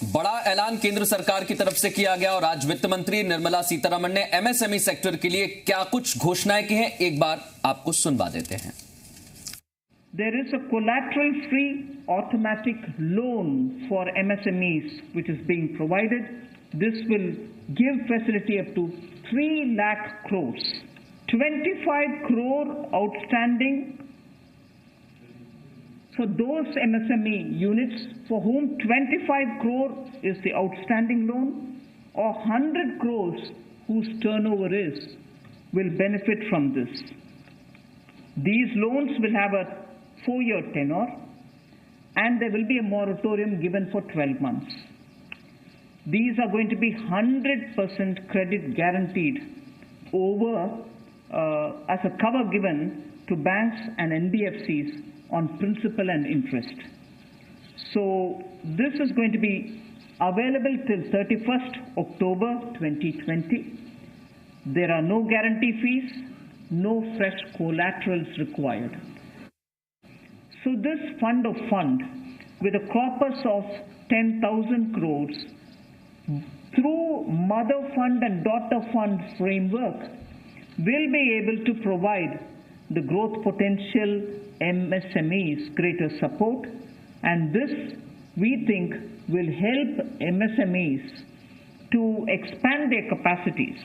बड़ा ऐलान केंद्र सरकार की तरफ से किया गया और आज वित्त मंत्री निर्मला सीतारमण ने एमएसएमई सेक्टर के लिए क्या कुछ घोषणाएं की हैं, एक बार आपको सुनवा देते हैं। There is a collateral-free automatic loan for MSMEs which is being provided. This will give facility up to 3 lakh crores. 25 crore outstanding for those MSME units for whom 25 crore is the outstanding loan, or 100 crores whose turnover will benefit from this. These loans will have a 4-year tenure, and there will be a moratorium given for 12 months. These are going to be 100% credit guaranteed over as a cover given to banks and NBFCs on principal and interest. So this is going to be available till 31st October 2020. There are no guarantee fees, no fresh collaterals required. So this fund of fund, with a corpus of 10,000 crores, through mother fund and daughter fund framework, will be able to provide the growth potential MSMEs greater support, and this we think will help MSMEs to expand their capacities,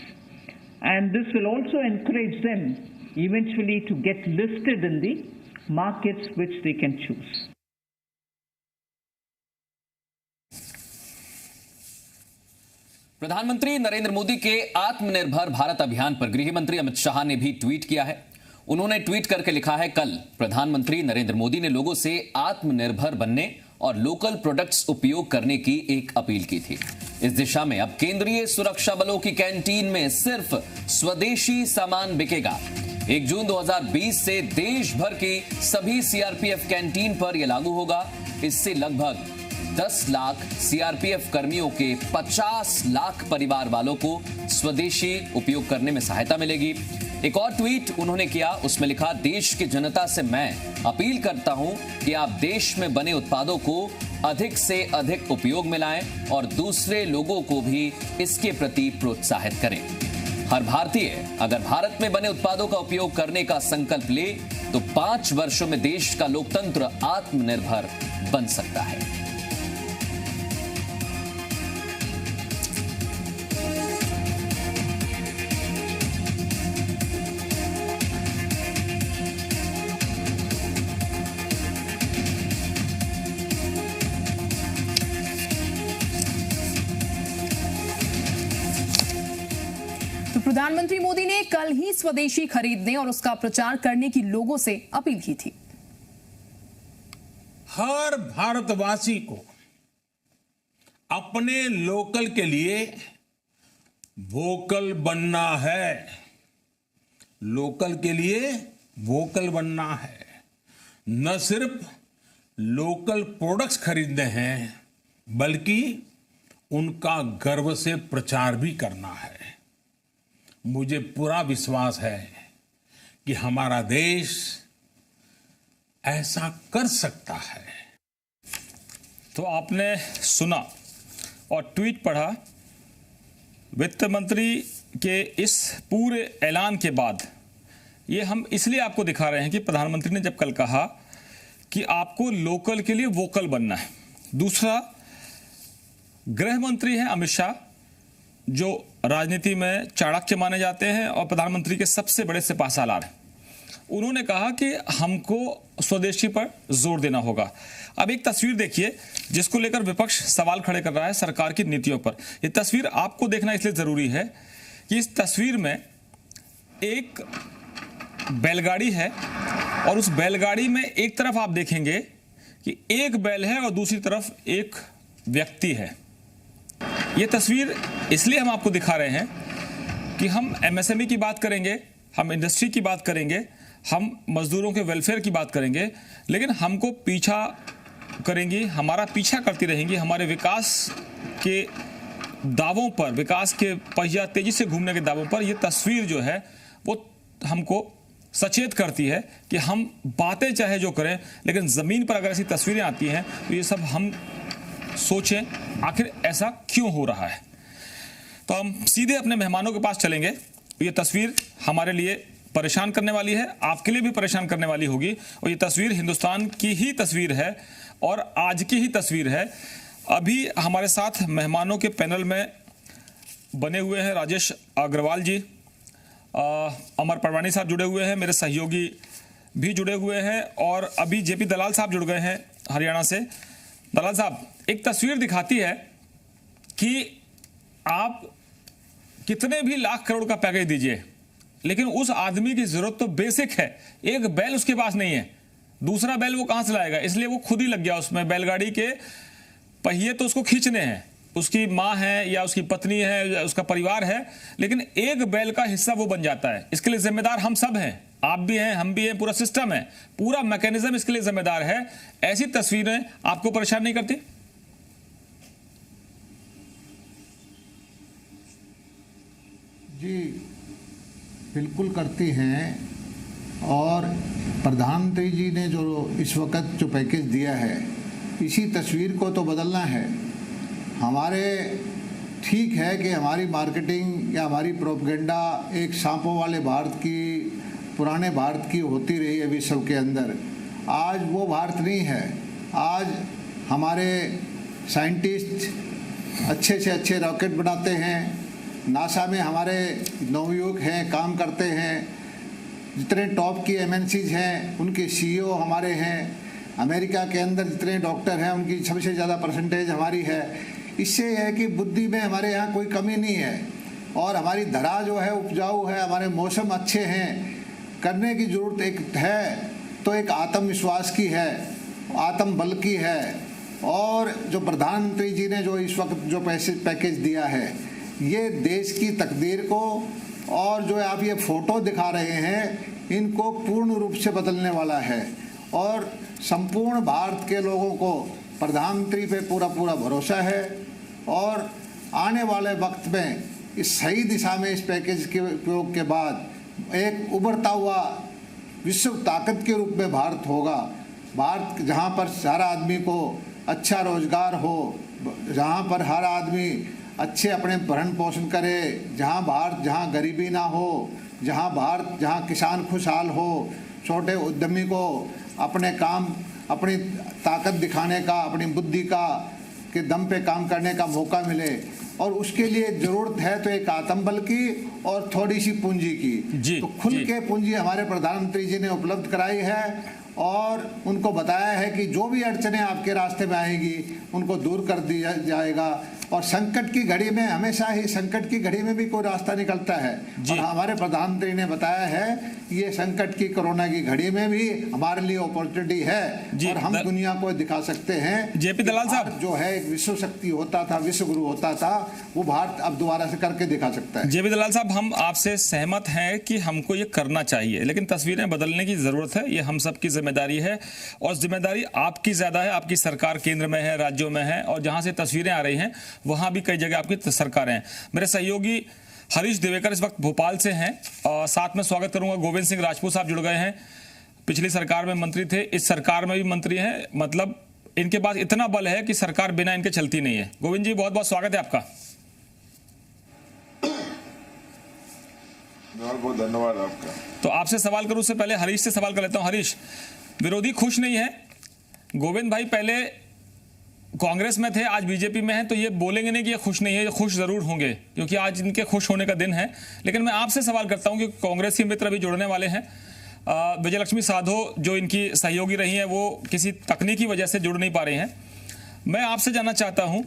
and this will also encourage them eventually to get listed in the markets which they can choose. प्रधानमंत्री नरेंद्र मोदी के आत्मनिर्भर भारत अभियान पर गृह मंत्री अमित शाह ने भी tweet किया है। उन्होंने ट्वीट करके लिखा है, कल प्रधानमंत्री नरेंद्र मोदी ने लोगों से आत्मनिर्भर बनने और लोकल प्रोडक्ट्स उपयोग करने की एक अपील की थी। इस दिशा में अब केंद्रीय सुरक्षा बलों की कैंटीन में सिर्फ स्वदेशी सामान बिकेगा। 1 जून 2020 से देश भर की सभी सीआरपीएफ कैंटीन पर यह लागू होगा। इससे लगभग 10 लाख सीआरपीएफ कर्मियों के 50 लाख परिवार वालों को स्वदेशी उपयोग करने में सहायता मिलेगी। एक और ट्वीट उन्होंने किया, उसमें लिखा, देश की जनता से मैं अपील करता हूं कि आप देश में बने उत्पादों को अधिक से अधिक उपयोग में लाएं और दूसरे लोगों को भी इसके प्रति प्रोत्साहित करें। हर भारतीय अगर भारत में बने उत्पादों का उपयोग करने का संकल्प ले तो 5 वर्षों में देश का लोकतंत्र आत्मनिर्भर बन सकता है। तो प्रधानमंत्री मोदी ने कल ही स्वदेशी खरीदने और उसका प्रचार करने की लोगों से अपील की थी। हर भारतवासी को अपने लोकल के लिए वोकल बनना है। लोकल के लिए वोकल बनना है। न सिर्फ लोकल प्रोडक्ट्स खरीदने हैं, बल्कि उनका गर्व से प्रचार भी करना है। मुझे पूरा विश्वास है कि हमारा देश ऐसा कर सकता है। तो आपने सुना और ट्वीट पढ़ा। वित्त मंत्री के इस पूरे ऐलान के बाद ये हम इसलिए आपको दिखा रहे हैं कि प्रधानमंत्री ने जब कल कहा कि आपको लोकल के लिए वोकल बनना है। दूसरा, गृह मंत्री हैं अमित शाह, जो राजनीति में चाणक्य माने जाते हैं और प्रधानमंत्री के सबसे बड़े सिपाहसालार हैं। उन्होंने कहा कि हमको स्वदेशी पर जोर देना होगा। अब एक तस्वीर देखिए जिसको लेकर विपक्ष सवाल खड़े कर रहा है सरकार की नीतियों पर। यह तस्वीर आपको देखना इसलिए जरूरी है कि इस तस्वीर में एक बैलगाड़ी है और उस बैलगाड़ी में एक तरफ आप देखेंगे कि एक बैल है और दूसरी तरफ एक व्यक्ति है। यह तस्वीर इसलिए हम आपको दिखा रहे हैं कि हम एमएसएमई की बात करेंगे, हम इंडस्ट्री की बात करेंगे, हम मजदूरों के वेलफेयर की बात करेंगे, लेकिन हमको पीछा करेंगी, हमारा पीछा करती रहेंगी हमारे विकास के दावों पर, विकास के पहिया तेजी से घूमने के दावों पर। यह तस्वीर जो है वो हमको सचेत करती है कि हम बातें चाहे जो करें, लेकिन ज़मीन पर अगर ऐसी तस्वीरें आती हैं तो ये सब हम सोचें आखिर ऐसा क्यों हो रहा है। तो हम सीधे अपने मेहमानों के पास चलेंगे। ये तस्वीर हमारे लिए परेशान करने वाली है, आपके लिए भी परेशान करने वाली होगी, और ये तस्वीर हिंदुस्तान की ही तस्वीर है और आज की ही तस्वीर है। अभी हमारे साथ मेहमानों के पैनल में बने हुए हैं राजेश अग्रवाल जी, अमर परवानी साहब जुड़े हुए हैं, मेरे सहयोगी भी जुड़े हुए हैं, और अभी जेपी दलाल साहब जुड़ गए हैं हरियाणा से। दलाल साहब, एक तस्वीर दिखाती है कि आप कितने भी लाख करोड़ का पैकेज दीजिए, लेकिन उस आदमी की जरूरत तो बेसिक है, एक बैल उसके पास नहीं है, दूसरा बैल वो कहां से लाएगा? इसलिए वो खुद ही लग गया उसमें। बैलगाड़ी के पहिए तो उसको खींचने हैं, उसकी माँ है या उसकी पत्नी है या उसका परिवार है, लेकिन एक बैल का हिस्सा वो बन जाता है। इसके लिए जिम्मेदार हम सब हैं, आप भी हैं, हम भी हैं, पूरा सिस्टम है, पूरा मैकेनिज्म इसके लिए जिम्मेदार है। ऐसी तस्वीरें आपको परेशान नहीं करती? जी बिल्कुल करती हैं। और प्रधानमंत्री जी ने जो इस वक्त जो पैकेज दिया है, इसी तस्वीर को तो बदलना है। हमारे ठीक है कि हमारी मार्केटिंग या हमारी प्रोपेगेंडा एक सांपों वाले भारत की, पुराने भारत की होती रही है विश्व के अंदर। आज वो भारत नहीं है। आज हमारे साइंटिस्ट अच्छे से अच्छे रॉकेट बनाते हैं, नासा में हमारे नवयुवक हैं, काम करते हैं, जितने टॉप की एमएनसीज हैं उनके सीईओ हमारे हैं, अमेरिका के अंदर जितने डॉक्टर हैं उनकी सबसे ज़्यादा परसेंटेज हमारी है। इससे यह है कि बुद्धि में हमारे यहाँ कोई कमी नहीं है, और हमारी धरा जो है उपजाऊ है, हमारे मौसम अच्छे हैं। करने की ज़रूरत एक है तो एक आत्मविश्वास की है, आत्मबल की है। और जो प्रधानमंत्री जी ने जो इस वक्त जो पैकेज दिया है, ये देश की तकदीर को, और जो आप ये फ़ोटो दिखा रहे हैं, इनको पूर्ण रूप से बदलने वाला है। और संपूर्ण भारत के लोगों को प्रधानमंत्री पे पूरा पूरा भरोसा है, और आने वाले वक्त में इस सही दिशा में इस पैकेज के उपयोग के बाद एक उभरता हुआ विश्व ताकत के रूप में भारत होगा। भारत जहाँ पर हर आदमी को अच्छा रोजगार हो, जहाँ पर हर आदमी अच्छे अपने भरण पोषण करे, जहाँ गरीबी ना हो, जहाँ किसान खुशहाल हो, छोटे उद्यमी को अपने काम, अपनी ताकत दिखाने का, अपनी बुद्धि का के दम पे काम करने का मौका मिले। और उसके लिए जरूरत है तो एक आत्मबल की और थोड़ी सी पूंजी की। तो खुल के पूंजी हमारे प्रधानमंत्री जी ने उपलब्ध कराई है, और उनको बताया है कि जो भी अड़चनें आपके रास्ते में आएगी उनको दूर कर दिया जाएगा। और संकट की घड़ी में, हमेशा ही संकट की घड़ी में भी कोई रास्ता निकलता है, और हमारे प्रधानमंत्री ने बताया है ये संकट की, कोरोना की घड़ी में भी हमारे लिए अपॉर्चुनिटी है, और हम दुनिया को दिखा सकते हैं। जेपी दलाल साहब, जो है एक विश्व शक्ति होता था, विश्व गुरु होता था, वो भारत अब दोबारा से करके दिखा सकता है। जेपी दलाल साहब, हम आपसे सहमत हैं कि हमको ये करना चाहिए, लेकिन तस्वीरें बदलने की जरूरत है। ये हम सब की जिम्मेदारी है, और जिम्मेदारी आपकी ज्यादा है। आपकी सरकार केंद्र में है, राज्यों में है, और जहां से तस्वीरें आ रही हैं वहां भी कई जगह आपकी सरकारें हैं। मेरे सहयोगी हरीश देवेकर इस वक्त भोपाल से हैं, और साथ में स्वागत करूंगा गोविंद सिंह राजपूत साहब जुड़ गए हैं, पिछली सरकार में मंत्री थे, इस सरकार में भी मंत्री हैं। मतलब इनके पास इतना बल है कि सरकार बिना इनके चलती नहीं है। गोविंद जी, बहुत बहुत स्वागत है आपका। बहुत बहुत धन्यवाद आपका। तो आपसे सवाल करूं उससे पहले हरीश से सवाल कर लेता हूं। हरीश, विरोधी खुश नहीं है। गोविंद भाई पहले कांग्रेस में थे, आज बीजेपी में हैं, तो ये बोलेंगे नहीं कि ये खुश नहीं है, ये खुश जरूर होंगे, क्योंकि आज इनके खुश होने का दिन है। लेकिन मैं आपसे सवाल करता हूं कि कांग्रेस के मित्र भी जुड़ने वाले हैं। विजयलक्ष्मी साधो जो इनकी सहयोगी रही हैं, वो किसी तकनीकी वजह से जुड़ नहीं पा रही हैं। मैं आपसे जानना चाहता हूं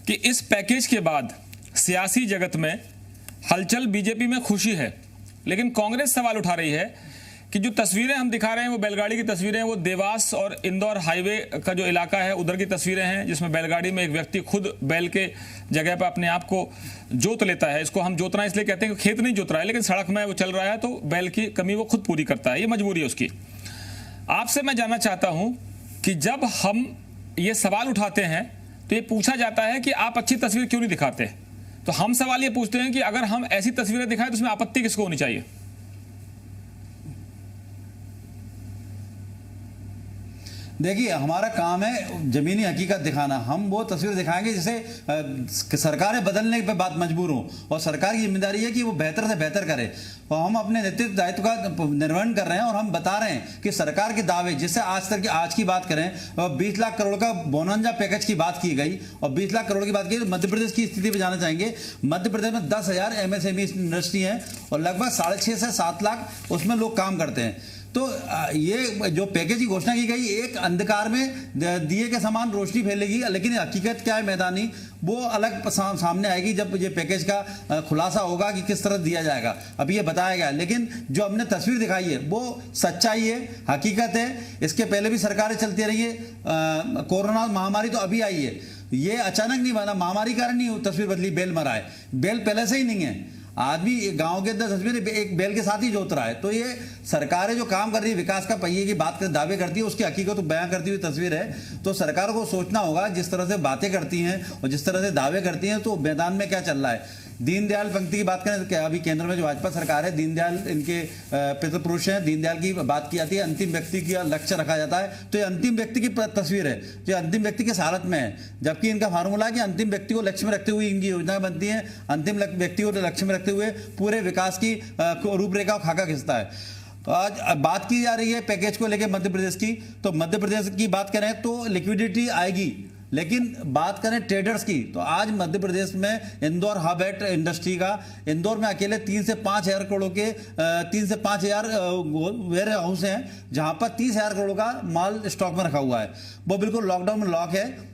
कि इस पैकेज के बाद सियासी जगत में हलचल, बीजेपी में खुशी है, लेकिन कांग्रेस सवाल उठा रही है कि जो तस्वीरें हम दिखा रहे हैं वो बैलगाड़ी की तस्वीरें हैं, वो देवास और इंदौर हाईवे का जो इलाका है उधर की तस्वीरें हैं, जिसमें बैलगाड़ी में एक व्यक्ति खुद बैल के जगह पर अपने आप को जोत लेता है। इसको हम जोतना इसलिए कहते हैं कि खेत नहीं जोत रहा है, लेकिन सड़क में वो चल रहा है, तो बैल की कमी वो खुद पूरी करता है, ये मजबूरी है उसकी। आपसे मैं जानना चाहता हूं कि जब हम ये सवाल उठाते हैं तो ये पूछा जाता है कि आप अच्छी तस्वीर क्यों नहीं दिखाते। तो हम सवाल ये पूछते हैं कि अगर हम ऐसी तस्वीरें दिखाएं तो उसमें आपत्ति किसको होनी चाहिए? देखिए, हमारा काम है जमीनी हकीकत दिखाना। हम वो तस्वीर दिखाएंगे जिसे सरकारें बदलने पे बात मजबूर हो, और सरकार की जिम्मेदारी है कि वो बेहतर से बेहतर करे। और हम अपने नेतृत्व दायित्व का निर्वहन कर रहे हैं, और हम बता रहे हैं कि सरकार के दावे, जिससे आज की बात करें, 20 लाख करोड़ का बोनंजा पैकेज की बात की गई, और 20 लाख करोड़ की बात की। मध्य प्रदेश की स्थिति पर जाना चाहेंगे। मध्य प्रदेश में 10,000 MSME इंडस्ट्री है, और लगभग 6.5 से 7 लाख उसमें लोग काम करते हैं। तो ये जो पैकेज की घोषणा की गई, एक अंधकार में दिए के समान रोशनी फैलेगी, लेकिन हकीकत क्या है मैदानी, वो अलग सामने आएगी जब ये पैकेज का खुलासा होगा कि किस तरह दिया जाएगा। अभी ये बताया गया, लेकिन जो हमने तस्वीर दिखाई है वो सच्चाई है, हकीकत है। इसके पहले भी सरकारें चलती रही है। कोरोना महामारी तो अभी आई है, ये अचानक नहीं बना, महामारी कारण नहीं तस्वीर बदली, बैल मरा है। बैल पहले से ही नहीं है, आदमी गांव के अंदर तस्वीर एक बैल के साथ ही जोत रहा है। तो ये सरकारें जो काम कर रही है, विकास का पहिए की बात कर दावे करती है, उसकी हकीकत तो बयां करती हुई तस्वीर है। तो सरकार को सोचना होगा, जिस तरह से बातें करती हैं और जिस तरह से दावे करती हैं, तो मैदान में क्या चल रहा है। दीनदयाल पंक्ति की बात करें तो अभी केंद्र में जो भाजपा सरकार है, दीनदयाल इनके पितृपुरुष हैं। दीनदयाल की बात की जाती है, अंतिम व्यक्ति का लक्ष्य रखा जाता है। तो ये अंतिम व्यक्ति की तस्वीर है, जो अंतिम व्यक्ति किस हालत में है, जबकि इनका फार्मूला है कि अंतिम व्यक्ति को लक्ष्य में रखते हुए इनकी योजनाएं बनती हैं। अंतिम व्यक्ति को लक्ष्य में रखते हुए पूरे विकास की रूपरेखा खाका खिंचता है। तो आज बात की जा रही है पैकेज को लेकर मध्य प्रदेश की, तो मध्य प्रदेश की बात करें तो लिक्विडिटी आएगी, लेकिन बात करें ट्रेडर्स की, तो आज मध्य प्रदेश में इंदौर हब है इंडस्ट्री का। इंदौर में अकेले 3 से 5 हज़ार करोड़ के 3 से 5 हज़ार वेयर हाउस हैं, जहां पर 30 हज़ार करोड़ का माल स्टॉक में रखा हुआ है। वो बिल्कुल लॉकडाउन में लॉक है।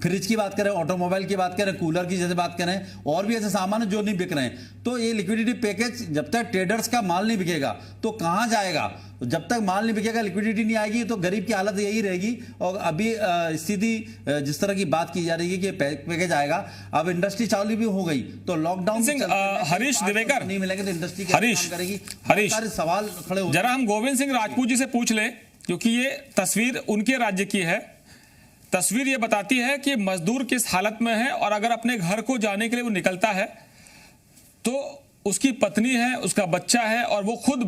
फ्रिज की बात करें, ऑटोमोबाइल की बात करें, कूलर की जैसे बात करें, और भी ऐसे सामान जो नहीं बिक रहे हैं। तो ये लिक्विडिटी पैकेज जब तक ट्रेडर्स का माल नहीं बिकेगा तो कहां जाएगा। तो जब तक माल नहीं बिकेगा, लिक्विडिटी नहीं आएगी, तो गरीब की हालत यही रहेगी। और अभी स्थिति जिस तरह की बात की जा रही है कि पैकेज आएगा, अब इंडस्ट्री चालू भी हो गई, तो लॉकडाउन हरीश दिवेकर नहीं मिलेंगे तो इंडस्ट्री हरीश करेगी। हरीश सवाल खड़े हो। जरा हम गोविंद सिंह राजपूत जी से पूछ ले, क्योंकि ये तस्वीर उनके राज्य की है। तस्वीर ये बताती है कि मजदूर किस हालत में है, और अगर अपने घर को जाने के लिए वो निकलता है तो उसकी पत्नी है, उसका बच्चा है, और वो खुद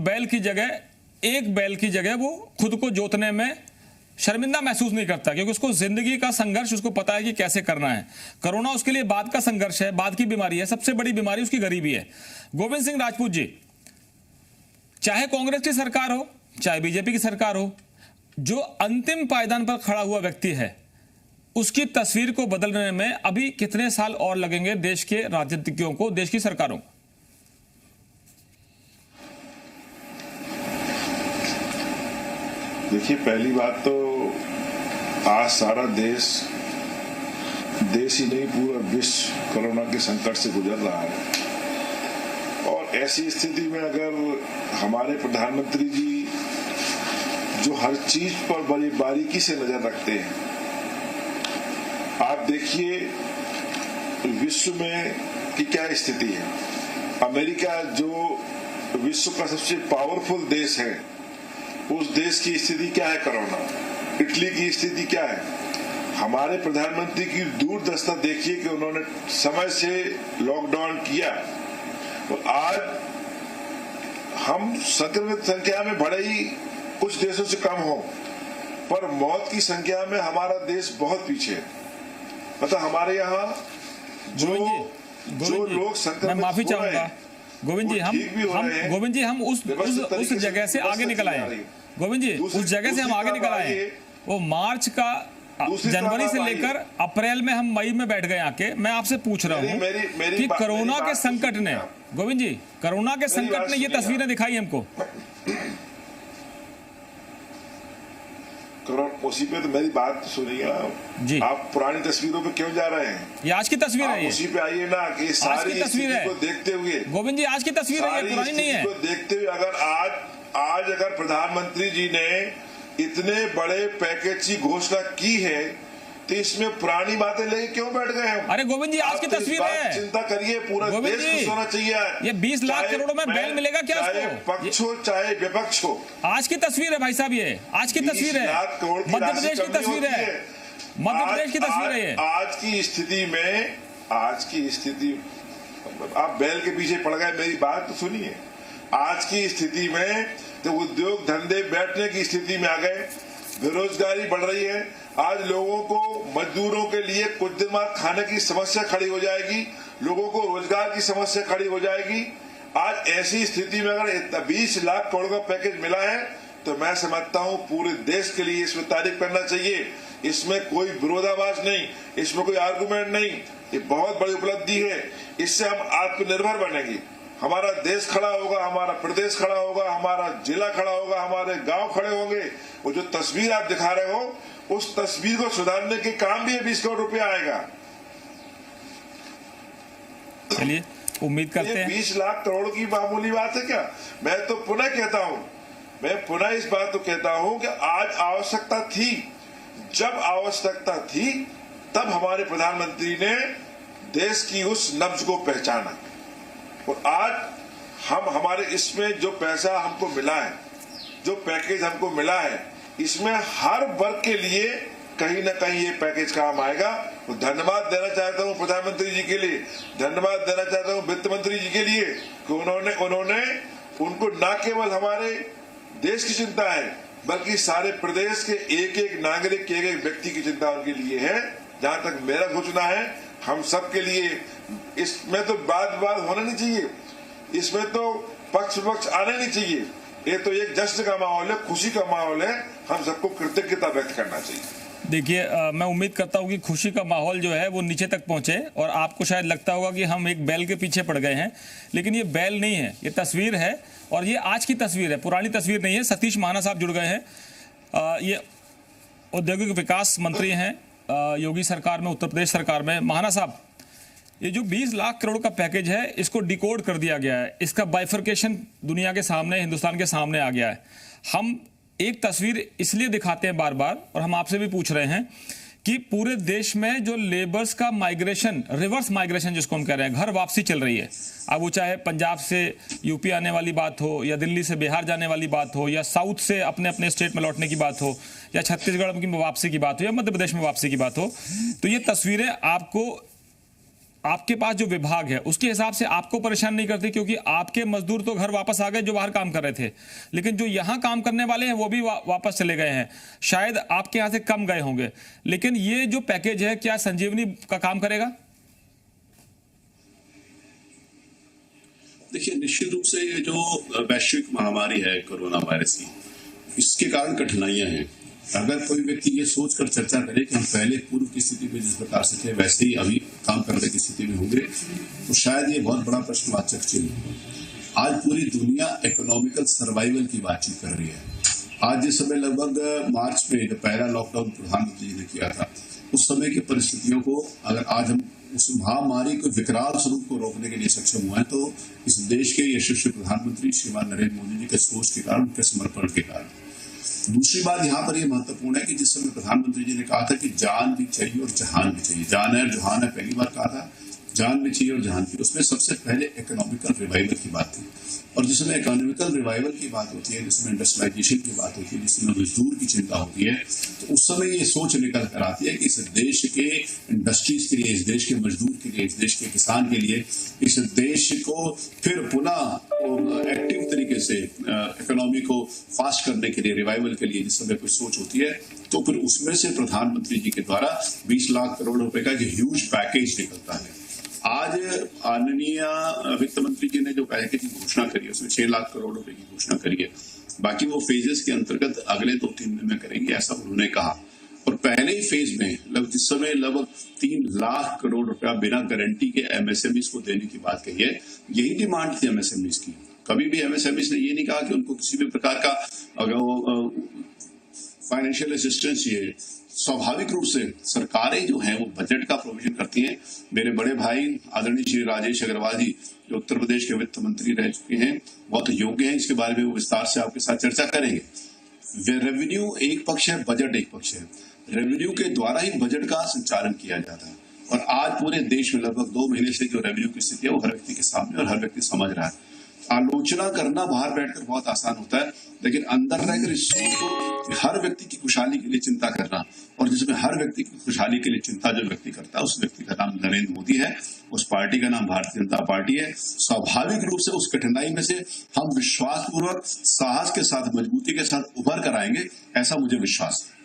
एक बैल की जगह वो खुद को जोतने में शर्मिंदा महसूस नहीं करता, क्योंकि उसको जिंदगी का संघर्ष उसको पता है कि कैसे करना है। कोरोना उसके लिए बाद का संघर्ष है, बाद की बीमारी है। सबसे बड़ी बीमारी उसकी गरीबी है। गोविंद सिंह राजपूत जी, चाहे कांग्रेस की सरकार हो चाहे बीजेपी की सरकार हो, जो अंतिम पायदान पर खड़ा हुआ व्यक्ति है, उसकी तस्वीर को बदलने में अभी कितने साल और लगेंगे देश के राजनीतिज्ञों को, देश की सरकारों को? देखिए, पहली बात तो आज सारा देश ही नहीं पूरा विश्व कोरोना के संकट से गुजर रहा है। और ऐसी स्थिति में अगर हमारे प्रधानमंत्री जी जो हर चीज पर बड़ी बारीकी से नजर रखते हैं, आप देखिए विश्व में की क्या स्थिति है। अमेरिका जो विश्व का सबसे पावरफुल देश है, उस देश की स्थिति क्या है कोरोना। इटली की स्थिति क्या है। हमारे प्रधानमंत्री की दूरदर्शिता देखिए कि उन्होंने समय से लॉकडाउन किया, और आज हम संक्रमित संख्या में भले ही कुछ देशों से कम हो, पर मौत की संख्या में हमारा देश बहुत पीछे है। मतलब हमारे यहाँ जो लोग संक्रमित, मैं माफी चाहूंगा गोविंद जी, हम उस जगह से आगे निकल आए। गोविंद जी, उस जगह से हम आगे निकल आए। वो मार्च का जनवरी से लेकर अप्रैल में हम मई में बैठ गए आके। मैं आपसे पूछ रहा हूँ कि कोरोना के संकट ने, गोविंद जी, कोरोना के संकट ने ये तस्वीरें दिखाई हमको। उसी पे तो मेरी बात सुनिए जी। आप पुरानी तस्वीरों पे क्यों जा रहे हैं? ये आज की तस्वीर है, उसी पे आइए ना कि सारी तस्वीर है को देखते हुए। गोविंद जी, आज की तस्वीर है, पुरानी नहीं है। देखते हुए अगर आज अगर प्रधानमंत्री जी ने इतने बड़े पैकेज की घोषणा की है, तो इसमें पुरानी बातें लेके क्यों बैठ गए हम? अरे गोविंद जी, आज की तस्वीर है, चिंता करिए, पूरा देश खुश होना चाहिए। ये 20 लाख करोड़ में बैल मिलेगा क्या? चाहे पक्ष हो चाहे विपक्ष हो। आज की तस्वीर है भाई साहब, ये आज की तस्वीर है, मध्य प्रदेश की तस्वीर है, मध्य प्रदेश की तस्वीर है ये। आज की स्थिति आप बैल के पीछे पड़ गए, मेरी बात तो सुनिए। आज की स्थिति में तो उद्योग धंधे बैठने की स्थिति में आ गए। बेरोजगारी बढ़ रही है। आज लोगों को, मजदूरों के लिए कुछ दिन बाद खाने की समस्या खड़ी हो जाएगी, लोगों को रोजगार की समस्या खड़ी हो जाएगी। आज ऐसी स्थिति में अगर 20 लाख करोड़ का पैकेज मिला है तो मैं समझता हूं पूरे देश के लिए इसमें तारीफ करना चाहिए। इसमें कोई विरोधाभास नहीं, इसमें कोई आर्गुमेंट नहीं। ये बहुत बड़ी उपलब्धि है। इससे हम आत्मनिर्भर बनेंगे, हमारा देश खड़ा होगा, हमारा प्रदेश खड़ा होगा, हमारा जिला खड़ा होगा, हमारे गांव खड़े होंगे। वो जो तस्वीर आप दिखा रहे हो, उस तस्वीर को सुधारने के काम भी 20 करोड़ रुपया आएगा। चलिए उम्मीद करते हैं। 20 लाख करोड़ की मामूली बात है क्या? मैं तो पुनः कहता हूं, मैं पुनः इस बात को कहता हूं कि आज आवश्यकता थी, जब आवश्यकता थी तब हमारे प्रधानमंत्री ने देश की उस नब्ज को पहचाना। और आज हम हमारे इसमें जो पैसा हमको मिला है, जो पैकेज हमको मिला है, इसमें हर वर्ग के लिए कहीं ना कहीं ये पैकेज काम आएगा। तो धन्यवाद देना चाहता हूं प्रधानमंत्री जी के लिए, धन्यवाद देना चाहता हूं वित्त मंत्री जी के लिए कि उन्होंने उनको न केवल हमारे देश की चिंता है बल्कि सारे प्रदेश के एक एक नागरिक के एक व्यक्ति की चिंता उनके लिए है। जहां तक मेरा सोचना है, हम सबके लिए इसमें तो बात होना नहीं चाहिए, इसमें तो पक्ष आने नहीं चाहिए। ये तो एक जश्न का माहौल है, खुशी का माहौल है। हम सबको कृतज्ञता व्यक्त करना चाहिए। देखिए मैं उम्मीद करता हूँ कि खुशी का माहौल जो है वो नीचे तक पहुंचे। और आपको शायद लगता होगा कि हम एक बैल के पीछे पड़ गए हैं, लेकिन ये बैल नहीं है, ये तस्वीर है। और ये आज की तस्वीर है, पुरानी तस्वीर नहीं है। सतीश महाना साहब जुड़ गए हैं। ये औद्योगिक विकास मंत्री हैं योगी सरकार में, उत्तर प्रदेश सरकार में। महाना साहब, ये जो 20 लाख करोड़ का पैकेज है, इसको डिकोड कर दिया गया है। इसका बाइफर्केशन दुनिया के सामने, हिंदुस्तान के सामने आ गया है। हम एक तस्वीर इसलिए दिखाते हैं बार बार, और हम आपसे भी पूछ रहे हैं कि पूरे देश में जो लेबर्स का माइग्रेशन, रिवर्स माइग्रेशन जिसको हम कह रहे हैं, घर वापसी चल रही है। अब वो चाहे पंजाब से यूपी आने वाली बात हो, या दिल्ली से बिहार जाने वाली बात हो, या साउथ से अपने अपने स्टेट में लौटने की बात हो, या छत्तीसगढ़ की वापसी की बात हो, या मध्य प्रदेश में वापसी की बात हो, तो ये तस्वीरें आपको, आपके पास जो विभाग है उसके हिसाब से आपको परेशान नहीं करती, क्योंकि आपके मजदूर तो घर वापस आ गए जो बाहर काम कर रहे थे, लेकिन जो यहां काम करने वाले हैं वो भी वापस चले गए हैं। शायद आपके यहां से कम गए होंगे, लेकिन ये जो पैकेज है क्या संजीवनी का काम करेगा? देखिए, निश्चित रूप से ये जो वैश्विक महामारी है कोरोना वायरस की, इसके कारण कठिनाइयां हैं। अगर कोई व्यक्ति ये सोचकर चर्चा करे कि हम पहले पूर्व की स्थिति में जिस प्रकार से थे वैसे ही अभी काम करने की स्थिति में होंगे, तो शायद ये बहुत बड़ा प्रश्नवाचक चिन्ह होगा। आज पूरी दुनिया इकोनॉमिकल सर्वाइवल की बातचीत कर रही है। आज जिस समय लगभग मार्च में जब पहला लॉकडाउन प्रधानमंत्री जी ने किया था, उस समय की परिस्थितियों को अगर आज हम उस महामारी को विकराल स्वरूप को रोकने के लिए सक्षम हुए हैं, तो इस देश के यशस्वी प्रधानमंत्री श्रीमान नरेंद्र मोदी जी के सोच के कारण, उनके समर्पण के कारण। दूसरी बात यहाँ पर यह महत्वपूर्ण है कि जिस समय प्रधानमंत्री जी ने कहा था कि जान भी चाहिए और जहान भी चाहिए, जान है और जहान है, पहली बार कहा था, जान भी चाहिए और जहान भी, उसमें सबसे पहले इकोनॉमिकल रिवाइवल की बात थी। और जिसमें इकोनॉमिकल रिवाइवल की बात होती है, जिसमें इंडस्ट्रियलाइजेशन की बात होती है, जिसमें मजदूर की चिंता होती है, तो उस समय ये सोच निकल कर आती है कि इस देश के इंडस्ट्रीज के लिए, इस देश के मजदूर के लिए, इस देश के किसान के लिए, इस देश को फिर पुनः एक्टिव तरीके से इकोनॉमी को फास्ट करने के लिए, रिवाइवल के लिए जिस समय कोई सोच होती है, तो फिर उसमें से प्रधानमंत्री जी के द्वारा 20 लाख करोड़ रुपए का एक ह्यूज पैकेज निकलता है। आज आदरणीय वित्त मंत्री जी ने जो पैकेज की घोषणा करी है, उसमें 6 लाख करोड़ रुपए की घोषणा करी है। बाकी वो फेजेस के अंतर्गत अगले 2-3 दिन में करेंगे, ऐसा उन्होंने कहा। और पहले ही फेज में जिस समय लगभग 3 लाख करोड़ रुपया बिना गारंटी के एमएसएमईज को देने की बात कही है, यही डिमांड थी एमएसएमईज की। कभी भी एमएसएमईज ने ये नहीं कहा कि उनको किसी भी प्रकार का फाइनेंशियल असिस्टेंस चाहिए। स्वाभाविक रूप से सरकारें जो हैं वो बजट का प्रोविजन करती हैं। मेरे बड़े भाई आदरणीय श्री राजेश अग्रवाल जी, जो उत्तर प्रदेश के वित्त मंत्री रह चुके हैं, बहुत योग्य हैं। इसके बारे में वो विस्तार से आपके साथ चर्चा करेंगे। रेवेन्यू एक पक्ष है, बजट एक पक्ष है। रेवेन्यू के द्वारा ही बजट का संचालन किया जाता है। और आज पूरे देश में लगभग 2 महीने से जो रेवेन्यू की स्थिति है वो हर व्यक्ति के सामने और हर व्यक्ति समझ रहा है। आलोचना करना बाहर बैठकर बहुत आसान होता है, लेकिन अंदर रहकर इस सोच को हर व्यक्ति की खुशहाली के लिए चिंता करना, और जिसमें हर व्यक्ति की खुशहाली के लिए चिंता जो व्यक्ति करता है उस व्यक्ति का नाम नरेंद्र मोदी है। उस पार्टी का नाम भारतीय जनता पार्टी है। स्वाभाविक रूप से उस कठिनाई में से हम विश्वासपूर्वक, साहस के साथ, मजबूती के साथ उभर कर आएंगे, ऐसा मुझे विश्वास है।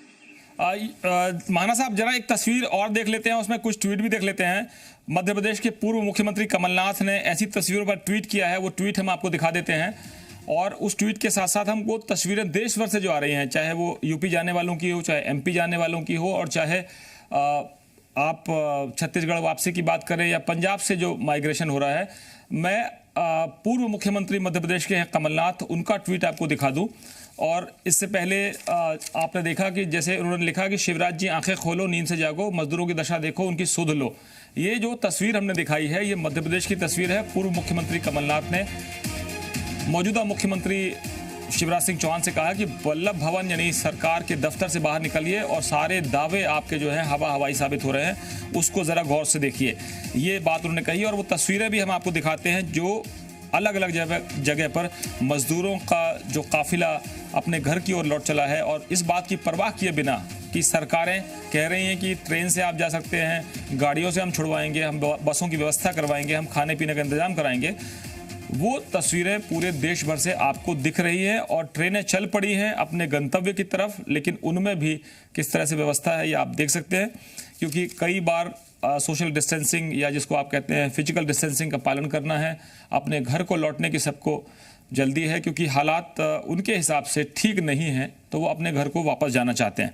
महाना साहब, जरा एक तस्वीर और देख लेते हैं, उसमें कुछ ट्वीट भी देख लेते हैं। मध्य प्रदेश के पूर्व मुख्यमंत्री कमलनाथ ने ऐसी तस्वीरों पर ट्वीट किया है, वो ट्वीट हम आपको दिखा देते हैं। और उस ट्वीट के साथ साथ हमको तस्वीरें देश भर से जो आ रही हैं, चाहे वो यूपी जाने वालों की हो, चाहे एमपी जाने वालों की हो, और चाहे आप छत्तीसगढ़ वापसी की बात करें या पंजाब से जो माइग्रेशन हो रहा है। मैं पूर्व मुख्यमंत्री मध्य प्रदेश के हैं कमलनाथ, उनका ट्वीट आपको दिखा दूं। और इससे पहले आपने देखा कि जैसे उन्होंने लिखा कि शिवराज जी आंखें खोलो, नींद से जागो, मजदूरों की दशा देखो, उनकी सुध लो। ये जो तस्वीर हमने दिखाई है, ये मध्य प्रदेश की तस्वीर है। पूर्व मुख्यमंत्री कमलनाथ ने मौजूदा मुख्यमंत्री शिवराज सिंह चौहान से कहा कि वल्लभ भवन यानी सरकार के दफ्तर से बाहर निकलिए और सारे दावे आपके जो हैं हवाई साबित हो रहे हैं, उसको ज़रा गौर से देखिए। ये बात उन्होंने कही और वो तस्वीरें भी हम आपको दिखाते हैं जो अलग अलग जगह पर मजदूरों का जो काफिला अपने घर की ओर लौट चला है। और इस बात की परवाह किए बिना कि सरकारें कह रही हैं कि ट्रेन से आप जा सकते हैं, गाड़ियों से हम छुड़वाएंगे, हम बसों की व्यवस्था करवाएंगे, हम खाने पीने का इंतजाम कराएंगे, वो तस्वीरें पूरे देश भर से आपको दिख रही है। और ट्रेनें चल पड़ी हैं अपने गंतव्य की तरफ, लेकिन उनमें भी किस तरह से व्यवस्था है ये आप देख सकते हैं। क्योंकि कई बार सोशल डिस्टेंसिंग या जिसको आप कहते हैं फिजिकल डिस्टेंसिंग का पालन करना है। अपने घर को लौटने की सबको जल्दी है, क्योंकि हालात उनके हिसाब से ठीक नहीं हैं, तो वो अपने घर को वापस जाना चाहते हैं।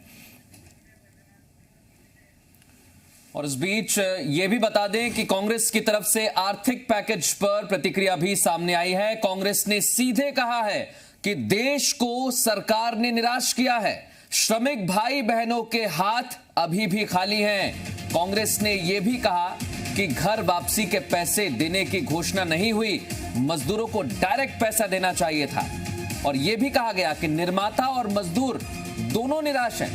और इस बीच ये भी बता दें कि कांग्रेस की तरफ से आर्थिक पैकेज पर प्रतिक्रिया भी सामने आई है। कांग्रेस ने सीधे कहा है कि देश को सरकार ने निराश किया है, श्रमिक भाई बहनों के हाथ अभी भी खाली हैं। कांग्रेस ने यह भी कहा कि घर वापसी के पैसे देने की घोषणा नहीं हुई, मजदूरों को डायरेक्ट पैसा देना चाहिए था। और यह भी कहा गया कि निर्माता और मजदूर दोनों निराश हैं,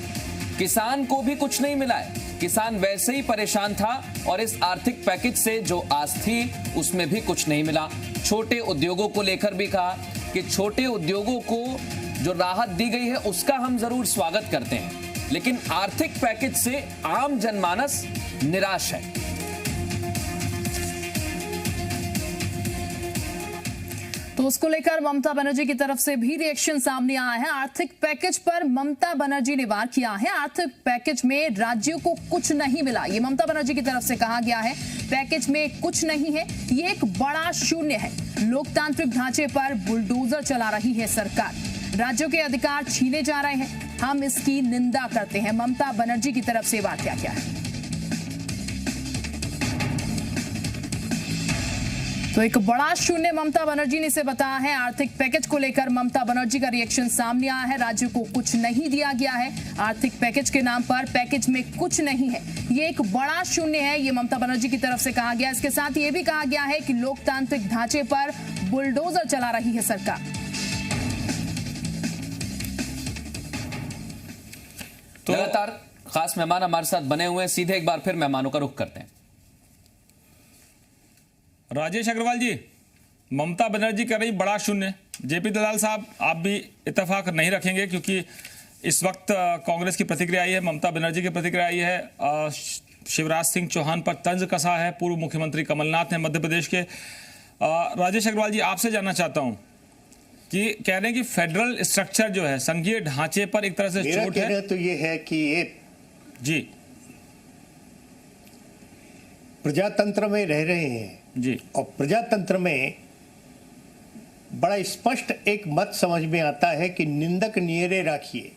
किसान को भी कुछ नहीं मिला है, किसान वैसे ही परेशान था और इस आर्थिक पैकेज से जो आस थी उसमें भी कुछ नहीं मिला। छोटे उद्योगों को लेकर भी कहा कि छोटे उद्योगों को जो राहत दी गई है उसका हम जरूर स्वागत करते हैं, लेकिन आर्थिक पैकेज से आम जनमानस निराश है। तो उसको लेकर ममता बनर्जी की तरफ से भी रिएक्शन सामने आया है। आर्थिक पैकेज पर ममता बनर्जी ने वार किया है। आर्थिक पैकेज में राज्यों को कुछ नहीं मिला, ये ममता बनर्जी की तरफ से कहा गया है। पैकेज में कुछ नहीं है, ये एक बड़ा शून्य है। लोकतांत्रिक ढांचे पर बुलडोजर चला रही है सरकार, राज्यों के अधिकार छीने जा रहे हैं, हम इसकी निंदा करते हैं। ममता बनर्जी की तरफ से वार किया गया है। तो एक बड़ा शून्य ममता बनर्जी ने इसे बताया है। आर्थिक पैकेज को लेकर ममता बनर्जी का रिएक्शन सामने आया है। राज्यों को कुछ नहीं दिया गया है, आर्थिक पैकेज के नाम पर पैकेज में कुछ नहीं है, ये एक बड़ा शून्य है, ये ममता बनर्जी की तरफ से कहा गया। इसके साथ ये भी कहा गया है कि लोकतांत्रिक ढांचे पर बुलडोजर चला रही है सरकार। तो लगातार खास मेहमान हमारे साथ बने हुए हैं, सीधे एक बार फिर मेहमानों का रुख करते हैं। राजेश अग्रवाल जी, ममता बनर्जी कर रही बड़ा शून्य। जेपी दलाल साहब, आप भी इत्तेफाक नहीं रखेंगे क्योंकि इस वक्त कांग्रेस की प्रतिक्रिया आई है, ममता बनर्जी की प्रतिक्रिया आई है। शिवराज सिंह चौहान पर तंज कसा है पूर्व मुख्यमंत्री कमलनाथ ने मध्य प्रदेश के। राजेश अग्रवाल जी, आपसे जानना चाहता हूं कि कह रहे हैं कि फेडरल स्ट्रक्चर जो है, संघीय ढांचे पर एक तरह से चोट है। तो ये है कि ये जी प्रजातंत्र में रह रहे हैं जी, और प्रजातंत्र में बड़ा स्पष्ट एक मत समझ में आता है कि निंदक नियरे राखिए।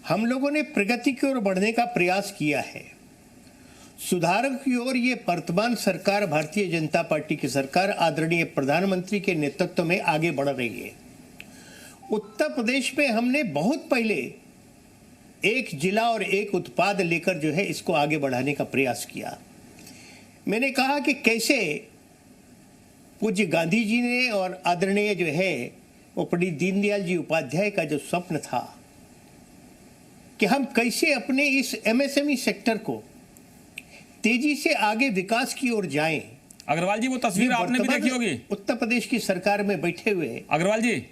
हम लोगों ने प्रगति की ओर बढ़ने का प्रयास किया है, सुधार की ओर ये वर्तमान सरकार, भारतीय जनता पार्टी की सरकार आदरणीय प्रधानमंत्री के नेतृत्व में आगे बढ़ रही है। उत्तर प्रदेश में हमने बहुत पहले एक जिला और एक उत्पाद लेकर जो है इसको आगे बढ़ाने का प्रयास किया। मैंने कहा कि कैसे पूज्य गांधी जी ने और आदरणीय जो है वो पंडित दीनदयाल जी उपाध्याय का जो स्वप्न था कि हम कैसे अपने इस एमएसएमई सेक्टर को तेजी से आगे विकास की ओर जाएं। अग्रवाल जी, वो तस्वीर आपने भी देखी होगी, उत्तर प्रदेश की सरकार में बैठे हुए। अग्रवाल जी,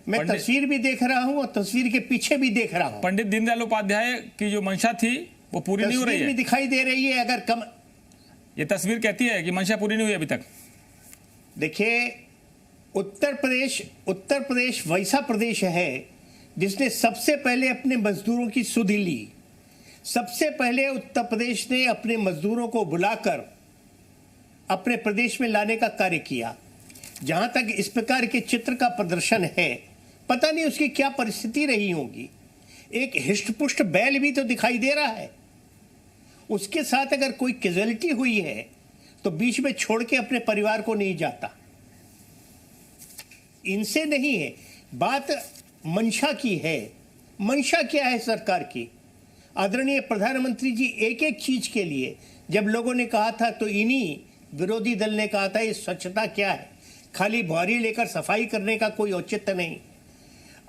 मैं तस्वीर भी देख रहा हूं और तस्वीर के पीछे भी देख रहा हूं। पंडित दीनदयाल उपाध्याय की जो मंशा थी वो पूरी नहीं हो रही है, भी दिखाई दे रही है। अगर ये तस्वीर कहती है कि मंशा पूरी नहीं हुई अभी तक। देखिए, उत्तर प्रदेश वैसा प्रदेश है जिसने सबसे पहले अपने मजदूरों की सुधि ली। सबसे पहले उत्तर प्रदेश ने अपने मजदूरों को बुलाकर अपने प्रदेश में लाने का कार्य किया। जहां तक इस प्रकार के चित्र का प्रदर्शन है, पता नहीं उसकी क्या परिस्थिति रही होगी। एक हिष्टपुष्ट बैल भी तो दिखाई दे रहा है। उसके साथ अगर कोई कैजुअलिटी हुई है तो बीच में छोड़ के अपने परिवार को नहीं जाता। इनसे नहीं है बात, मंशा की है। मंशा क्या है सरकार की? आदरणीय प्रधानमंत्री जी एक एक चीज के लिए जब लोगों ने कहा था तो इन्हीं विरोधी दल ने कहा था ये स्वच्छता क्या है, खाली बुआरी लेकर सफाई करने का कोई औचित्य नहीं।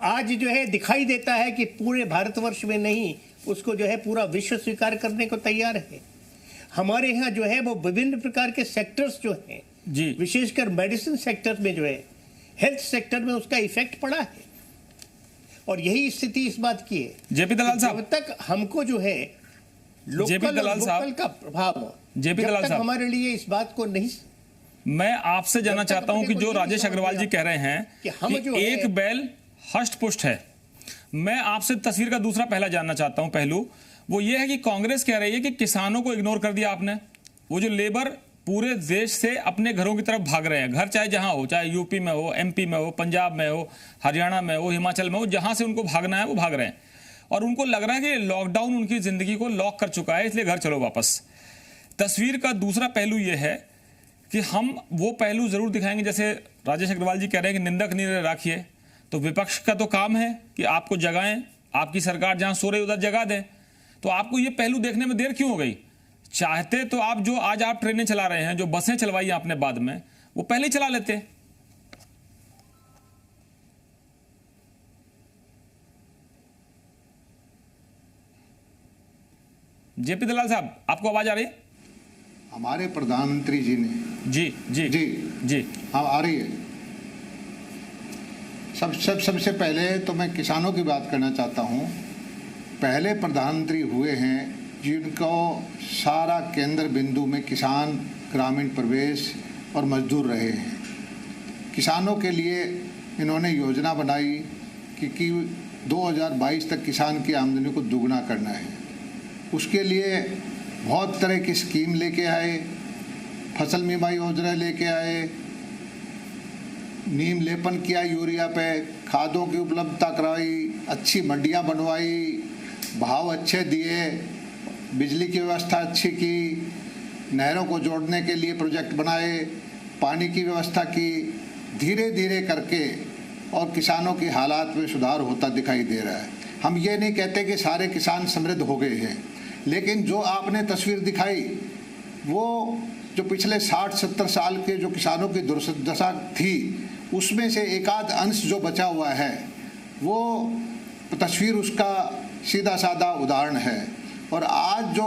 आज जो है दिखाई देता है कि पूरे भारतवर्ष में नहीं, उसको जो है पूरा विश्व स्वीकार करने को तैयार है। हमारे यहाँ जो है वो विभिन्न प्रकार के सेक्टर्स जो हैं जी, विशेषकर मेडिसिन सेक्टर में जो है, हेल्थ सेक्टर में उसका इफेक्ट पड़ा है। और यही स्थिति इस बात की है। जेपी दलाल साहब, जब तक हमको जो है लोकल का प्रभाव, जेपी दलाल साहब, हमारे लिए इस बात को नहीं, मैं आपसे जानना चाहता हूं कि जो राजेश अग्रवाल जी कह रहे हैं कि एक बैल हष्ट पुष्ट है, मैं आपसे तस्वीर का दूसरा पहला जानना चाहता हूं। पहलू वो ये है कि कांग्रेस कह रही है कि किसानों को इग्नोर कर दिया आपने। वो जो लेबर पूरे देश से अपने घरों की तरफ भाग रहे हैं, घर चाहे जहां हो, चाहे यूपी में हो, एमपी में हो, पंजाब में हो, हरियाणा में हो, हिमाचल में हो, जहां से उनको भागना है वो भाग रहे हैं। और उनको लग रहा है कि लॉकडाउन उनकी जिंदगी को लॉक कर चुका है, इसलिए घर चलो वापस। तस्वीर का दूसरा पहलू यह है कि हम वो पहलू जरूर दिखाएंगे, जैसे राजेश अग्रवाल जी कह रहे हैं कि निंदक नहीं राखिए, तो विपक्ष का तो काम है कि आपको जगाएं, आपकी सरकार जहां सो रही उधर जगा दें। तो आपको ये पहलू देखने में देर क्यों हो गई? चाहते तो आप जो आज आप ट्रेनें चला रहे हैं, जो बसें चलवाई आपने बाद में, वो पहले ही चला लेते। जेपी दलाल साहब, आपको आवाज आ रही है? हमारे प्रधानमंत्री जी ने जी जी जी जी हाँ आ रही है। सबसे पहले तो मैं किसानों की बात करना चाहता हूँ। पहले प्रधानमंत्री हुए हैं जिनको सारा केंद्र बिंदु में किसान, ग्रामीण प्रवेश और मजदूर रहे हैं। किसानों के लिए इन्होंने योजना बनाई कि 2022 तक किसान की आमदनी को दुगना करना है। उसके लिए बहुत तरह की स्कीम लेके आए, फसल बीमा योजना लेके आए, नीम लेपन किया यूरिया पे, खादों की उपलब्धता कराई, अच्छी मंडियां बनवाई, भाव अच्छे दिए, बिजली की व्यवस्था अच्छी की, नहरों को जोड़ने के लिए प्रोजेक्ट बनाए, पानी की व्यवस्था की। धीरे धीरे करके और किसानों की हालात में सुधार होता दिखाई दे रहा है। हम ये नहीं कहते कि सारे किसान समृद्ध हो गए हैं, लेकिन जो आपने तस्वीर दिखाई वो जो पिछले 60-70 साल के जो किसानों की दुर्दशा थी, उसमें से एकाध अंश जो बचा हुआ है, वो तस्वीर उसका सीधा साधा उदाहरण है। और आज जो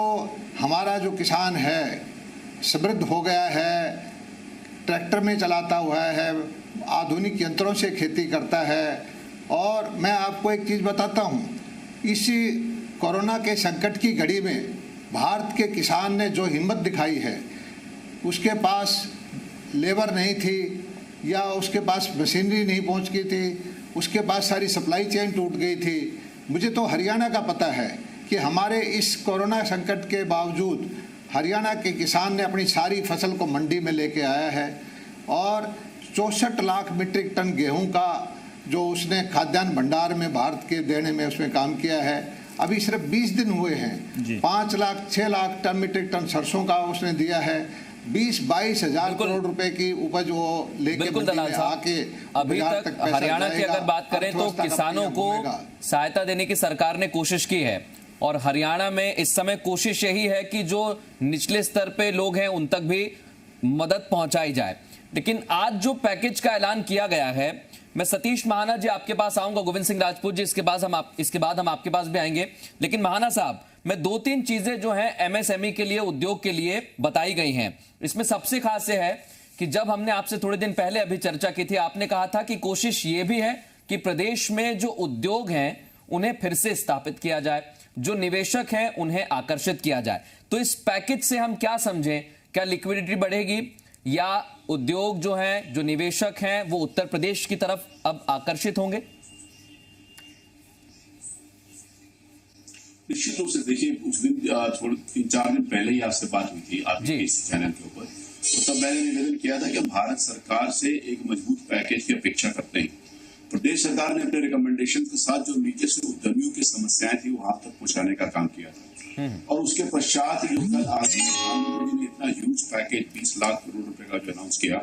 हमारा जो किसान है समृद्ध हो गया है, ट्रैक्टर में चलाता हुआ है, आधुनिक यंत्रों से खेती करता है। और मैं आपको एक चीज़ बताता हूँ, इसी कोरोना के संकट की घड़ी में भारत के किसान ने जो हिम्मत दिखाई है, उसके पास लेबर नहीं थी या उसके पास मशीनरी नहीं पहुँच गई थी, उसके पास सारी सप्लाई चेन टूट गई थी। मुझे तो हरियाणा का पता है कि हमारे इस कोरोना संकट के बावजूद हरियाणा के किसान ने अपनी सारी फसल को मंडी में लेके आया है और 64 लाख मीट्रिक टन गेहूं का जो उसने खाद्यान्न भंडार में भारत के देने में उसमें काम किया है। अभी सिर्फ 20 दिन हुए हैं, 5-6 लाख टन मीट्रिक टन सरसों का उसने दिया है। 20-22 हजार करोड़ रुपए की उपज वो लेके आके अभी तक हरियाणा की अगर बात करें तो किसानों को सहायता देने की सरकार ने कोशिश की है और हरियाणा में इस समय कोशिश यही है कि जो निचले स्तर पे लोग हैं उन तक भी मदद पहुंचाई जाए। लेकिन आज जो पैकेज का ऐलान किया गया है, मैं सतीश महाना जी आपके पास आऊंगा, गोविंद सिंह राजपूत जी इसके बाद हम आपके पास भी आएंगे। लेकिन महाना साहब, मैं 2-3 चीजें जो हैं एमएसएमई के लिए, उद्योग के लिए बताई गई हैं। इसमें सबसे खास ये है कि जब हमने आपसे थोड़े दिन पहले अभी चर्चा की थी, आपने कहा था कि कोशिश ये भी है कि प्रदेश में जो उद्योग हैं उन्हें फिर से स्थापित किया जाए, जो निवेशक हैं उन्हें आकर्षित किया जाए। तो इस पैकेज से हम क्या समझें क्या लिक्विडिटी बढ़ेगी या उद्योग जो हैं, जो निवेशक हैं, वो उत्तर प्रदेश की तरफ अब आकर्षित होंगे? निश्चित रूप से देखिए, उस दिन 3-4 दिन पहले ही आपसे बात हुई थी आपके इस चैनल के ऊपर, तो तब मैंने निवेदन किया था कि भारत सरकार से एक मजबूत पैकेज की अपेक्षा करते हैं। प्रदेश सरकार ने अपने रिकमेंडेशन के साथ जो नीचे से उद्यमियों की समस्याएं थी वहां तक पहुंचाने का काम किया था, और उसके पश्चात जो कल आज प्रधानमंत्री ने इतना ह्यूज पैकेज 20 लाख करोड़ रुपए का जो अनाउंस किया,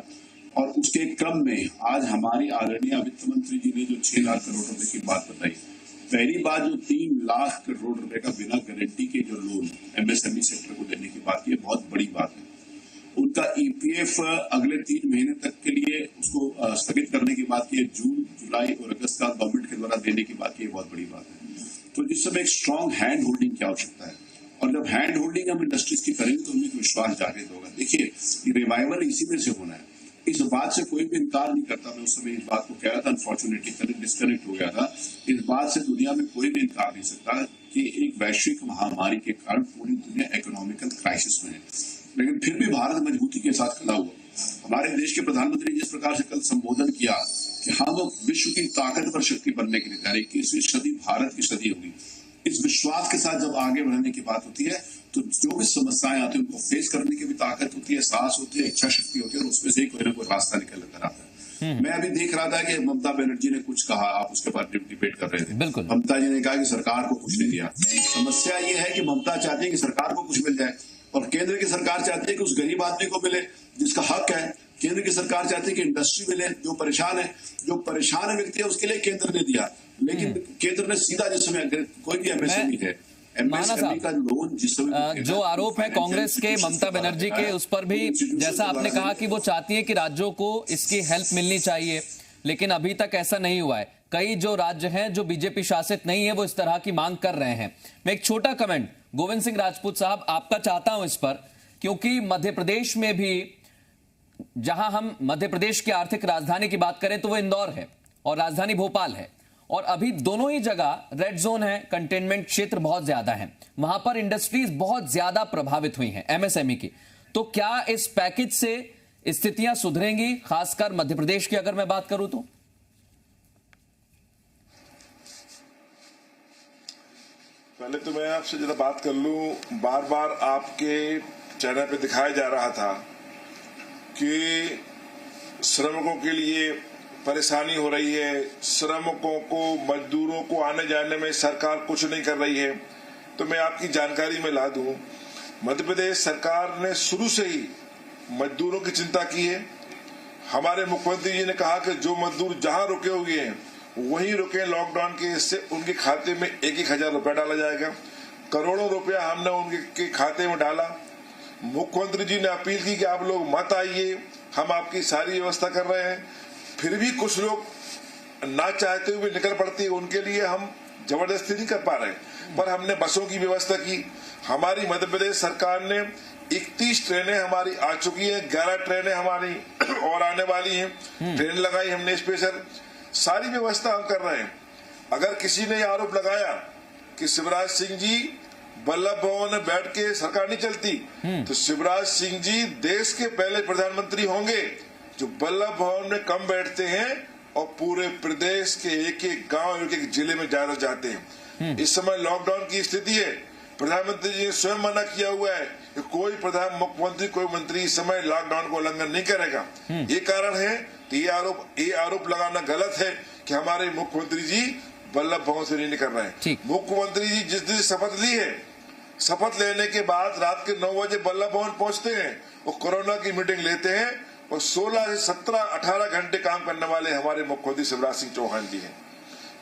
और उसके क्रम में आज हमारी आदरणीय वित्त मंत्री जी ने जो 6 लाख करोड़ रुपए की बात बताई, पहली बात जो 3 लाख करोड़ रुपए का बिना गारंटी के जो लोन एमएसएमई सेक्टर को देने की बात की, बहुत बड़ी बात है। उनका ईपीएफ अगले 3 महीने तक के लिए उसको स्थगित करने की बात की है, जून, जुलाई और अगस्त का गवर्नमेंट के द्वारा देने की बात की, बहुत बड़ी बात है। तो जिस समय एक स्ट्रॉन्ग हैंड होल्डिंग की आवश्यकता है, और जब हैंड होल्डिंग हम इंडस्ट्रीज की करेंगे तो उनमें विश्वास जागृत होगा। देखिए, रिवाइवल इसी में से होना है, इस बात से कोई भी इनकार नहीं करता। मैं उस समय इस बात को कह रहा था, अनफॉर्चुनेटली डिस्कनेक्ट हो गया था। इस बात से दुनिया में कोई भी इनकार नहीं सकता कि एक वैश्विक महामारी के कारण पूरी दुनिया इकोनॉमिकल क्राइसिस में है, लेकिन फिर भी भारत मजबूती के साथ खड़ा हुआ। हमारे देश के प्रधानमंत्री ने जिस प्रकार से कल संबोधन किया कि हम विश्व की ताकतवर शक्ति बनने के लिए तैयार, 21वीं सदी भारत की सदी होगी, इस विश्वास के साथ जब आगे बढ़ने की बात होती है तो जो भी समस्याएं आती है उनको फेस करने की भी ताकत होती है, साहस होती है, इच्छा शक्ति होती है, और उसमें से कोई ना कोई रास्ता निकल कर आता है। मैं अभी देख रहा था कि ममता बनर्जी ने कुछ कहा, आप उसके बाद डिबेट कर रहे थे। बिल्कुल, ममता जी ने कहा कि सरकार को कुछ नहीं दिया। समस्या ये है कि ममता चाहती है कि सरकार को कुछ मिल जाए, और केंद्र की सरकार चाहती है कि उस गरीब आदमी को मिले जिसका हक है। केंद्र की सरकार चाहती है कि इंडस्ट्री मिले, जो परेशान व्यक्ति है उसके लिए केंद्र ने दिया, लेकिन केंद्र ने सीधा जिस समय कोई भी एमएसएमई है, एमएसएमई का लोन जिस समय जो आरोप है कांग्रेस के ममता बनर्जी के, उस पर भी जैसा आपने कहा कि वो चाहती है कि राज्यों को इसकी हेल्प मिलनी चाहिए, लेकिन अभी तक ऐसा नहीं हुआ है। कई जो राज्य हैं जो बीजेपी शासित नहीं है वो इस तरह की मांग कर रहे हैं। मैं एक छोटा कमेंट गोविंद सिंह राजपूत साहब आपका चाहता हूं इस पर, क्योंकि मध्य प्रदेश में भी, जहां हम मध्य प्रदेश की आर्थिक राजधानी की बात करें तो वो इंदौर है और राजधानी भोपाल है, और अभी दोनों ही जगह रेड जोन है, कंटेनमेंट क्षेत्र बहुत ज्यादा है, वहां पर इंडस्ट्रीज बहुत ज्यादा प्रभावित हुई हैं एमएसएमई की। तो क्या इस पैकेज से स्थितियां सुधरेंगी, खासकर मध्य प्रदेश की अगर मैं बात करूं तो? पहले तो मैं आपसे जरा बात कर लूं, बार बार आपके चैनल पे दिखाया जा रहा था कि श्रमिकों के लिए परेशानी हो रही है, श्रमिकों को, मजदूरों को आने जाने में सरकार कुछ नहीं कर रही है। तो मैं आपकी जानकारी में ला दूं, मध्य प्रदेश सरकार ने शुरू से ही मजदूरों की चिंता की है। हमारे मुख्यमंत्री जी ने कहा कि जो मजदूर जहां रुके हुए हैं वहीं रुके, लॉकडाउन के इससे उनके खाते में 1,000 रुपया डाला जाएगा। करोड़ों रुपया हमने उनके खाते में डाला। मुख्यमंत्री जी ने अपील की कि आप लोग मत आइए, हम आपकी सारी व्यवस्था कर रहे हैं। फिर भी कुछ लोग ना चाहते हुए निकल पड़ते हैं, उनके लिए हम जबरदस्ती नहीं कर पा रहे, पर हमने बसों की व्यवस्था की। हमारी मध्य प्रदेश सरकार ने 31 ट्रेनें हमारी आ चुकी है, 11 ट्रेनें हमारी और आने वाली हैं। ट्रेन लगाई हमने स्पेशल, सारी व्यवस्था हम कर रहे हैं। अगर किसी ने आरोप लगाया कि शिवराज सिंह जी वल्लभ भवन में बैठ के सरकार नहीं चलती, तो शिवराज सिंह जी देश के पहले प्रधानमंत्री होंगे जो वल्लभ भवन में कम बैठते हैं और पूरे प्रदेश के एक एक गांव, एक एक जिले में ज्यादा जाते हैं। इस समय लॉकडाउन की स्थिति है, प्रधानमंत्री जी ने स्वयं मना किया हुआ है कि कोई मुख्यमंत्री, कोई मंत्री इस समय लॉकडाउन को उल्लंघन नहीं करेगा। ये कारण है तो ये आरोप लगाना गलत है कि हमारे मुख्यमंत्री जी वल्लभ भवन से नहीं निकल रहे हैं। मुख्यमंत्री जी जिस दिन शपथ ली है, शपथ लेने के बाद रात के 9 बजे वल्लभ भवन पहुंचते हैं, वो कोरोना की मीटिंग लेते हैं, और 16 से 17, 18 घंटे काम करने वाले हमारे मुख्यमंत्री शिवराज सिंह चौहान जी हैं।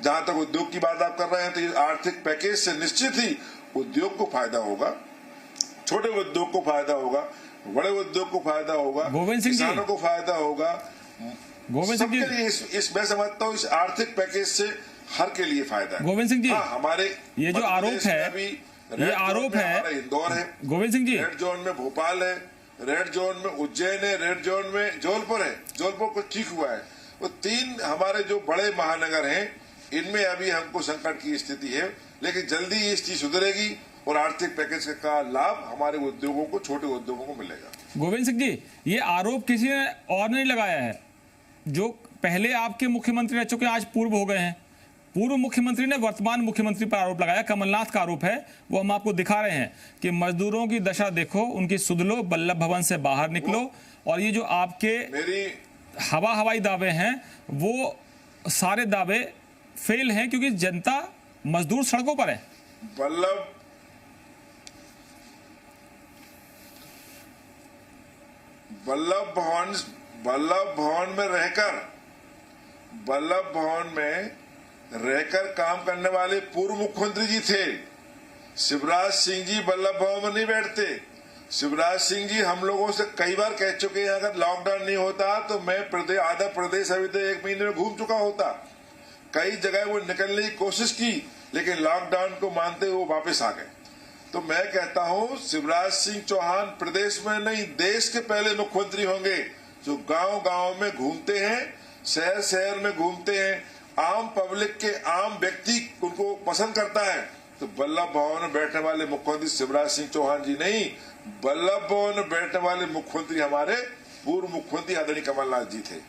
जहां तक उद्योग की बात आप कर रहे हैं, तो ये आर्थिक पैकेज से निश्चित ही उद्योग को फायदा होगा, छोटे उद्योग को फायदा होगा, बड़े उद्योग को फायदा होगा, किसानों को फायदा होगा, सबके लिए। इस मैं समझता हूँ इस आर्थिक पैकेज से हर के लिए फायदा है। गोविंद सिंह जी, हमारे ये जो आरोप है, ये आरोप है, इंदौर है, गोविंद सिंह जी, रेड जोन में भोपाल है, रेड जोन में उज्जैन है, रेड जोन में जबलपुर है। जबलपुर को ठीक हुआ है। वो 3 हमारे जो बड़े महानगर हैं, इनमें अभी हमको संकट की स्थिति है, लेकिन जल्दी ये स्थिति सुधरेगी और आर्थिक पैकेज का लाभ हमारे उद्योगों को, छोटे उद्योगों को मिलेगा। गोविंद सिंह जी, ये आरोप किसी ने और नहीं लगाया है। जो पहले आपके मुख्यमंत्री रह चुके हैं, आज पूर्व हो गए हैं, पूर्व मुख्यमंत्री ने वर्तमान मुख्यमंत्री पर आरोप लगाया। कमलनाथ का आरोप है, वो हम आपको दिखा रहे हैं कि मजदूरों की दशा देखो, उनकी सुध लो, वल्लभ भवन से बाहर निकलो। और ये जो आपके हवाई दावे हैं, वो सारे दावे फेल हैं, क्योंकि जनता, मजदूर सड़कों पर है। वल्लभ भवन में रहकर काम करने वाले पूर्व मुख्यमंत्री जी थे। शिवराज सिंह जी वल्लभ भवन में नहीं बैठते। शिवराज सिंह जी हम लोगों से कई बार कह चुके हैं, अगर लॉकडाउन नहीं होता तो मैं आधा प्रदेश अभी तो 1 महीने में घूम चुका होता। कई जगह वो निकलने की कोशिश की, लेकिन लॉकडाउन को मानते हुए वापस आ गए। तो मैं कहता हूं, शिवराज सिंह चौहान प्रदेश में नहीं, देश के पहले मुख्यमंत्री होंगे जो गांव-गांव में घूमते हैं, शहर में घूमते हैं, आम पब्लिक के, आम व्यक्ति उनको पसंद करता है। तो वल्लभ भवन में बैठने वाले मुख्यमंत्री शिवराज सिंह चौहान जी नहीं, वल्लभ भवन में बैठने वाले मुख्यमंत्री हमारे पूर्व मुख्यमंत्री आदरणीय कमलनाथ जी थे।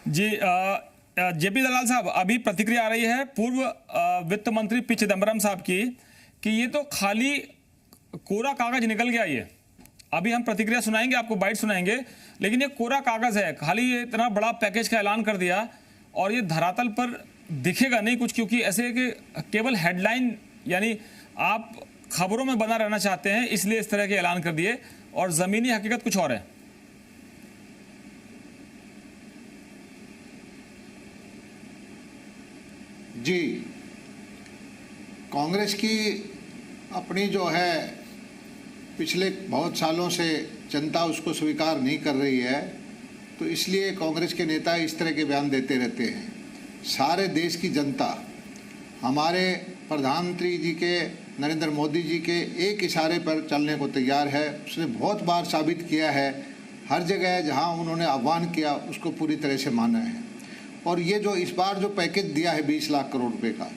जी, जेपी दलाल साहब, अभी प्रतिक्रिया आ रही है पूर्व वित्त मंत्री पी चिदम्बरम साहब की कि ये तो खाली कोरा कागज निकल गया। ये अभी हम प्रतिक्रिया सुनाएंगे, आपको बाइट सुनाएंगे, लेकिन ये कोरा कागज है, खाली ये इतना बड़ा पैकेज का ऐलान कर दिया और ये धरातल पर दिखेगा नहीं कुछ, क्योंकि ऐसे कि केवल हेडलाइन, यानी आप खबरों में बना रहना चाहते हैं, इसलिए इस तरह के ऐलान कर दिए और जमीनी हकीकत कुछ और है। जी, कांग्रेस की अपनी जो है पिछले बहुत सालों से जनता उसको स्वीकार नहीं कर रही है, तो इसलिए कांग्रेस के नेता इस तरह के बयान देते रहते हैं। सारे देश की जनता हमारे प्रधानमंत्री जी के, नरेंद्र मोदी जी के एक इशारे पर चलने को तैयार है। उसने बहुत बार साबित किया है, हर जगह जहां उन्होंने आह्वान किया उसको पूरी तरह से माना है। और ये जो इस बार जो पैकेज दिया है 20 लाख करोड़ रुपए का,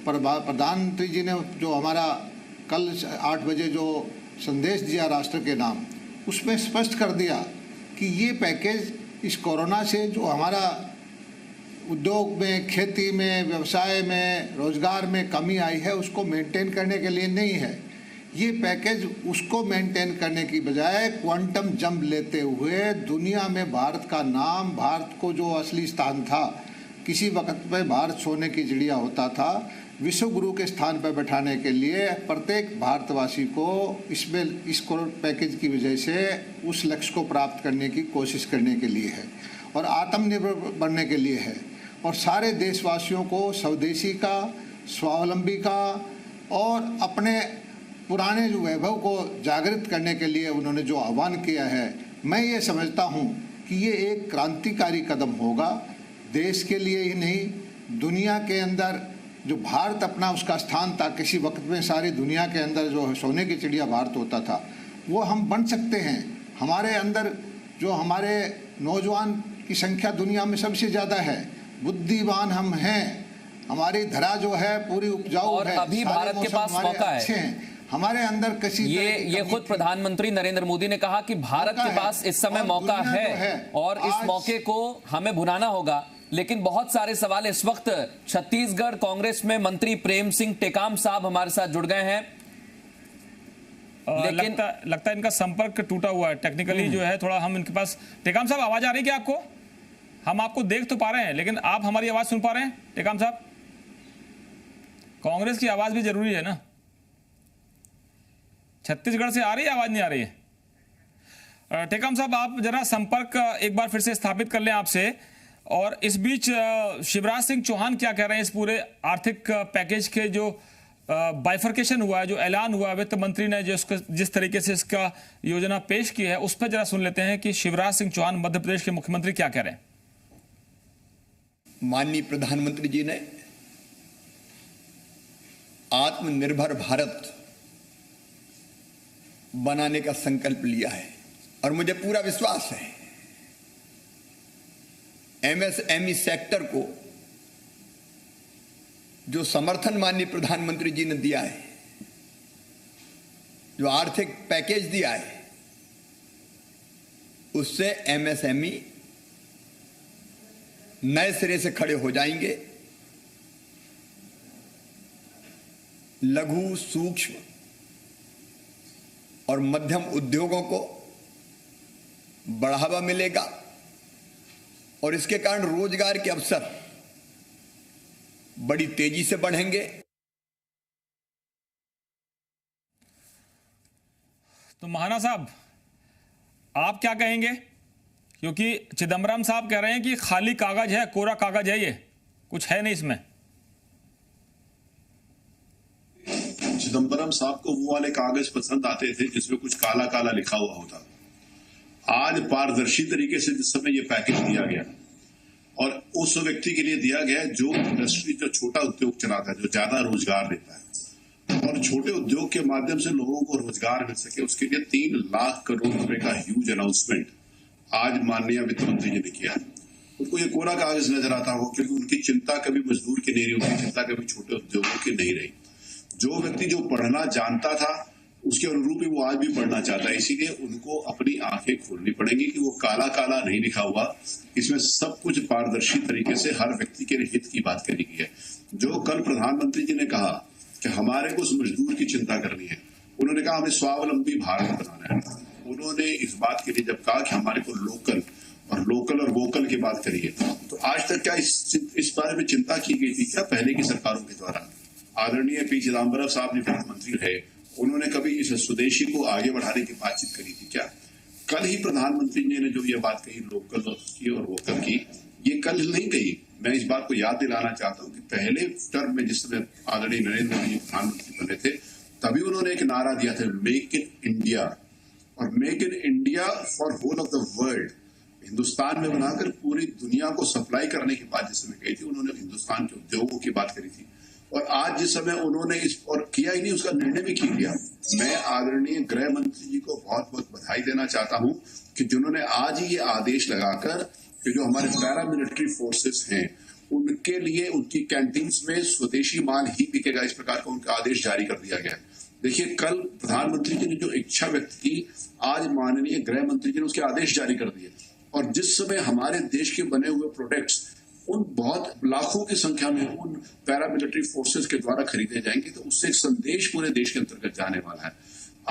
प्रधानमंत्री जी ने जो हमारा कल 8 बजे जो संदेश दिया राष्ट्र के नाम, उसमें स्पष्ट कर दिया कि ये पैकेज इस कोरोना से जो हमारा उद्योग में, खेती में, व्यवसाय में, रोजगार में कमी आई है उसको मेंटेन करने के लिए नहीं है। ये पैकेज उसको मेंटेन करने की बजाय क्वांटम जंप लेते हुए दुनिया में भारत का नाम, भारत को जो असली स्थान था, किसी वक्त में भारत सोने की चिड़िया होता था, विश्व गुरु के स्थान पर बैठाने के लिए प्रत्येक भारतवासी को इसमें इस करोड़ पैकेज की वजह से उस लक्ष्य को प्राप्त करने की कोशिश करने के लिए है और आत्मनिर्भर बनने के लिए है। और सारे देशवासियों को स्वदेशी का, स्वावलंबी का और अपने पुराने जो वैभव को जागृत करने के लिए उन्होंने जो आह्वान किया है, मैं ये समझता हूँ कि ये एक क्रांतिकारी कदम होगा, देश के लिए ही नहीं, दुनिया के अंदर जो भारत अपना उसका स्थान था, किसी वक्त में सारी दुनिया के अंदर जो सोने की चिड़िया भारत होता था, वो हम बन सकते हैं। हमारे अंदर जो हमारे नौजवान की संख्या दुनिया में सबसे ज़्यादा है, बुद्धिमान हम हैं, हमारी धरा जो है पूरी उपजाऊ और है, अभी भारत के पास मौका है। हमारे अंदर किसी ये खुद प्रधानमंत्री नरेंद्र मोदी ने कहा कि भारत के पास इस समय मौका है और इस मौके को हमें भुनाना होगा। लेकिन बहुत सारे सवाल इस वक्त छत्तीसगढ़ कांग्रेस में मंत्री प्रेम सिंह टेकाम साहब हमारे साथ जुड़ गए हैं, लेकिन लगता है इनका संपर्क टूटा हुआ है टेक्निकली जो है थोड़ा। हम इनके पास, टेकाम साहब आवाज आ रही है क्या आपको? हम आपको देख तो पा रहे हैं, लेकिन आप हमारी आवाज सुन पा रहे हैं टेकाम साहब? कांग्रेस की आवाज भी जरूरी है ना। छत्तीसगढ़ से आ रही है आवाज, नहीं आ रही है? टेकाम साहब, आप जरा संपर्क एक बार फिर से स्थापित कर लें आपसे। और इस बीच शिवराज सिंह चौहान क्या कह रहे हैं इस पूरे आर्थिक पैकेज के जो बाइफर्केशन हुआ है, जो ऐलान हुआ, वित्त मंत्री ने जिस तरीके से इसका योजना पेश की है, उस पर जरा सुन लेते हैं कि शिवराज सिंह चौहान मध्य प्रदेश के मुख्यमंत्री क्या कह रहे हैं। माननीय प्रधानमंत्री जी ने आत्मनिर्भर भारत बनाने का संकल्प लिया है और मुझे पूरा विश्वास है एमएसएमई सेक्टर को जो समर्थन माननीय प्रधानमंत्री जी ने दिया है, जो आर्थिक पैकेज दिया है, उससे एमएसएमई नए सिरे से खड़े हो जाएंगे। लघु, सूक्ष्म और मध्यम उद्योगों को बढ़ावा मिलेगा और इसके कारण रोजगार के अवसर बड़ी तेजी से बढ़ेंगे। तो महाना साहब, आप क्या कहेंगे? क्योंकि चिदम्बरम साहब कह रहे हैं कि खाली कागज है, कोरा कागज है, ये कुछ है नहीं इसमें। चिदम्बरम साहब को वो वाले कागज पसंद आते थे जिसमें कुछ काला काला लिखा हुआ होता। आज पारदर्शी तरीके से जिस समय ये पैकेज दिया गया और उस व्यक्ति के लिए दिया गया जो इंडस्ट्री, जो छोटा उद्योग चलाता है, जो ज्यादा रोजगार देता है और छोटे उद्योग के माध्यम से लोगों को रोजगार मिल सके, उसके लिए 3 लाख करोड़ रुपए का ह्यूज अनाउंसमेंट आज माननीय वित्त मंत्री जी ने किया है। उनको ये कोरा कागज नजर आता हो क्योंकि उनकी चिंता कभी मजदूर की नहीं रही, उनकी चिंता कभी छोटे उद्योगों की नहीं रही। जो व्यक्ति जो पढ़ना जानता था उसके अनुरूप ही वो आज भी पढ़ना चाहता है, इसीलिए उनको अपनी आंखें खोलनी पड़ेंगी कि वो काला काला नहीं लिखा हुआ, इसमें सब कुछ पारदर्शी तरीके से हर व्यक्ति के हित की बात करी गई है। जो कल प्रधानमंत्री जी ने कहा कि हमारे को उस मजदूर की चिंता करनी है, उन्होंने कहा हमें स्वावलंबी भारत बनाना है। उन्होंने इस बात के लिए जब कहा कि हमारे को लोकल और वोकल की बात करिए, तो आज तक क्या इस बारे में चिंता की गई थी क्या पहले की सरकारों के द्वारा? आदरणीय पी चिदम्बरम साहब जी वित्त मंत्री रहे, उन्होंने कभी इस स्वदेशी को आगे बढ़ाने की बातचीत करी थी क्या? कल ही प्रधानमंत्री जी ने जो ये बात कही लोकल की और वोकल की, ये कल नहीं कही। मैं इस बात को याद दिलाना चाहता हूं कि पहले टर्म में जिस समय आदरणीय नरेंद्र मोदी जी प्रधानमंत्री बने थे, तभी उन्होंने एक नारा दिया था, मेक इन इंडिया, और make in India for whole of the world, Hindustan में बनाकर पूरी दुनिया को सप्लाई करने की बात जिस समय कही थी, उन्होंने हिंदुस्तान के उद्योगों की बात करी थी। और आज जिस समय उन्होंने इस और किया ही नहीं, उसका निर्णय भी किया। मैं आदरणीय गृह मंत्री जी को बहुत बहुत बधाई देना चाहता हूं कि जिन्होंने आज ही ये आदेश लगाकर कि जो हमारे पैरामिलिट्री फोर्सेस हैं उनके लिए उनकी कैंटीन्स में स्वदेशी माल ही बिकेगा, इस प्रकार का उनका आदेश जारी कर दिया गया। देखिए, कल प्रधानमंत्री जी ने जो इच्छा व्यक्त की, आज माननीय गृह मंत्री जी ने उसके आदेश जारी कर दिए। और जिस समय हमारे देश के बने हुए प्रोडक्ट्स उन बहुत लाखों की संख्या में उन पैरामिलिट्री फोर्सेस के द्वारा खरीदे जाएंगे, तो उससे एक संदेश पूरे देश के अंतर्गत जाने वाला है।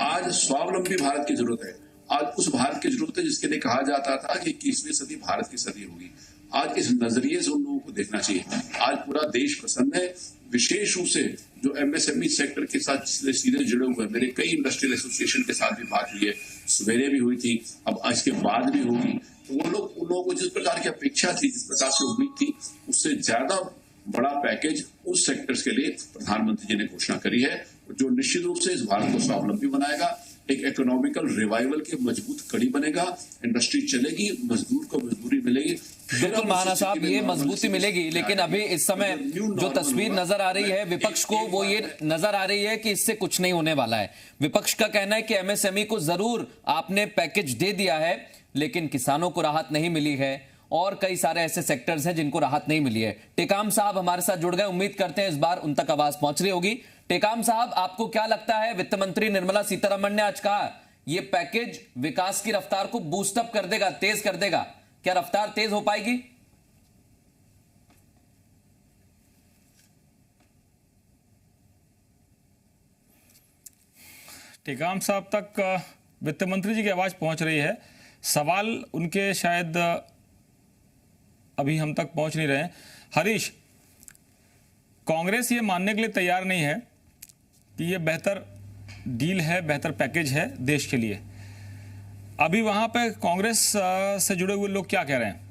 आज स्वावलंबी भारत की जरूरत है। आज उस भारत की जरूरत है जिसके लिए कहा जाता था कि 21वीं सदी भारत की सदी होगी। आज इस नजरिए से उन लोगों को देखना चाहिए। आज पूरा देश प्रसन्न है, विशेष रूप से जो एमएसएमई सेक्टर के साथ सीधे जुड़े हुए हैं। मेरे कई इंडस्ट्रियल एसोसिएशन के साथ भी बात हुई है, सवेरे भी हुई थी, अब इसके बाद भी होगी। तो वो लोग उन लोगों को जिस प्रकार की अपेक्षा थी, जिस प्रकार से उम्मीद थी, उससे ज्यादा बड़ा पैकेज उस सेक्टर्स के लिए प्रधानमंत्री जी ने घोषणा करी है, जो निश्चित रूप से इस भारत को स्वावलंबी बनाएगा, एक इकोनॉमिकल रिवाइवल की मजबूत कड़ी बनेगा, इंडस्ट्री चलेगी, मजदूर को मजदूरी मिलेगी। बिल्कुल महाना साहब, ये मजबूती मिलेगी, लेकिन अभी इस समय जो तस्वीर नजर आ रही है विपक्ष को, वो ये नजर आ रही है कि इससे कुछ नहीं होने वाला है। विपक्ष का कहना है कि एमएसएमई को जरूर आपने पैकेज दे दिया है, लेकिन किसानों को राहत नहीं मिली है और कई सारे ऐसे सेक्टर्स हैं जिनको राहत नहीं मिली है। टेकाम साहब हमारे साथ जुड़ गए, उम्मीद करते हैं इस बार उन तक आवाज पहुंच रही होगी। टेकाम साहब, आपको क्या लगता है, वित्त मंत्री निर्मला सीतारमण ने आज कहा यह पैकेज विकास की रफ्तार को बूस्ट अप कर देगा, तेज कर देगा, क्या रफ्तार तेज हो पाएगी? टेकाम साहब तक वित्त मंत्री जी की आवाज पहुंच रही है, सवाल उनके शायद अभी हम तक पहुंच नहीं रहे हैं। हरीश, कांग्रेस ये मानने के लिए तैयार नहीं है कि ये बेहतर डील है, बेहतर पैकेज है देश के लिए। अभी वहां पे कांग्रेस से जुड़े हुए लोग क्या कह रहे हैं?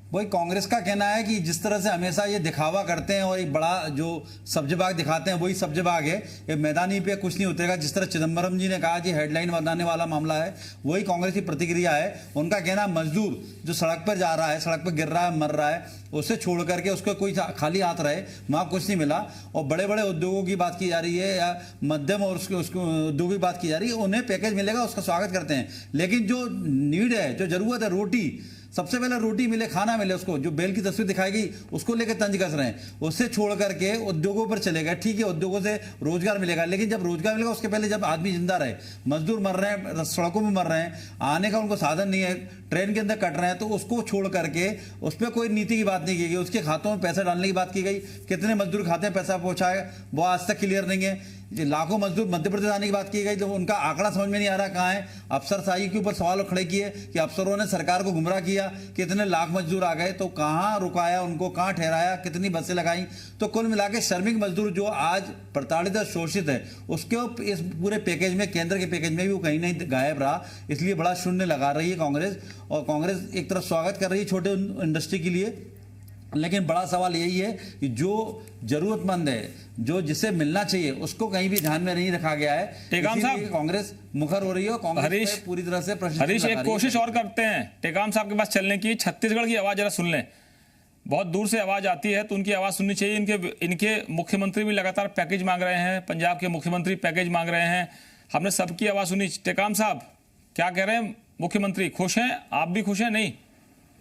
वही कांग्रेस का कहना है कि जिस तरह से हमेशा ये दिखावा करते हैं और एक बड़ा जो सब्जी बाग दिखाते हैं, वही सब्जी बाग है, ये मैदानी पे कुछ नहीं उतरेगा। जिस तरह चिदम्बरम जी ने कहा कि हेडलाइन बनाने वाला मामला है, वही कांग्रेस की प्रतिक्रिया है। उनका कहना, मजदूर जो सड़क पर जा रहा है, सड़क पर गिर रहा है, मर रहा है, उसे छोड़ करके उसको कोई खाली हाथ रहे, वहाँ कुछ नहीं मिला। और बड़े बड़े उद्योगों की बात की जा रही है या मध्यम और उसको उद्योग की बात की जा रही है, उन्हें पैकेज मिलेगा, उसका स्वागत करते हैं। लेकिन जो नीड है, जो जरूरत है, रोटी सबसे पहले रोटी मिले, खाना मिले उसको, जो बेल की तस्वीर दिखाई गई उसको लेकर तंज कस रहे हैं। उससे छोड़ करके उद्योगों पर चले गए। ठीक है, उद्योगों से रोजगार मिलेगा, लेकिन जब रोजगार मिलेगा उसके पहले जब आदमी जिंदा रहे, मजदूर मर रहे हैं, सड़कों में मर रहे हैं, आने का उनको साधन नहीं है, ट्रेन के अंदर कट रहे हैं, तो उसको छोड़ करके उस पर कोई नीति की बात नहीं की गई। उसके खातों में पैसा डालने की बात की गई, कितने मजदूर खाते में पैसा पहुंचाए वो आज तक क्लियर नहीं है। लाखों मजदूर मध्य प्रदेश आने की बात की गई, तो उनका आंकड़ा समझ में नहीं आ रहा कहाँ है। अफसरशाही के ऊपर सवाल खड़े किए कि अफसरों ने सरकार को गुमराह किया, कितने लाख मजदूर आ गए, तो कहाँ रुकाया उनको, कहाँ ठहराया, कितनी बसें लगाई। तो कुल मिला के श्रमिक मजदूर जो आज प्रताड़ित और शोषित है, उसके इस पूरे पैकेज में, केंद्र के पैकेज में भी वो कहीं नहीं गायब रहा। इसलिए बड़ा शून्य लगा रही है कांग्रेस, और कांग्रेस एक तरफ स्वागत कर रही है छोटे इंडस्ट्री के लिए, लेकिन बड़ा सवाल यही है कि जो जरूरतमंद है, जो जिसे मिलना चाहिए, उसको कहीं भी ध्यान में नहीं रखा गया है। टेकाम साहब, कांग्रेस मुखर हो रही है, कांग्रेस पे पूरी तरह से प्रश्न। हरीश, एक कोशिश और करते हैं टेकाम साहब के पास चलने की। छत्तीसगढ़ की आवाज जरा सुन लें, बहुत दूर से आवाज आती है, तो उनकी आवाज सुननी चाहिए। इनके मुख्यमंत्री भी लगातार पैकेज मांग रहे हैं, पंजाब के मुख्यमंत्री पैकेज मांग रहे हैं, हमने सबकी आवाज सुनी। टेकाम साहब क्या कह रहे हैं मुख्यमंत्री? खुश हैं? आप भी खुश हैं? नहीं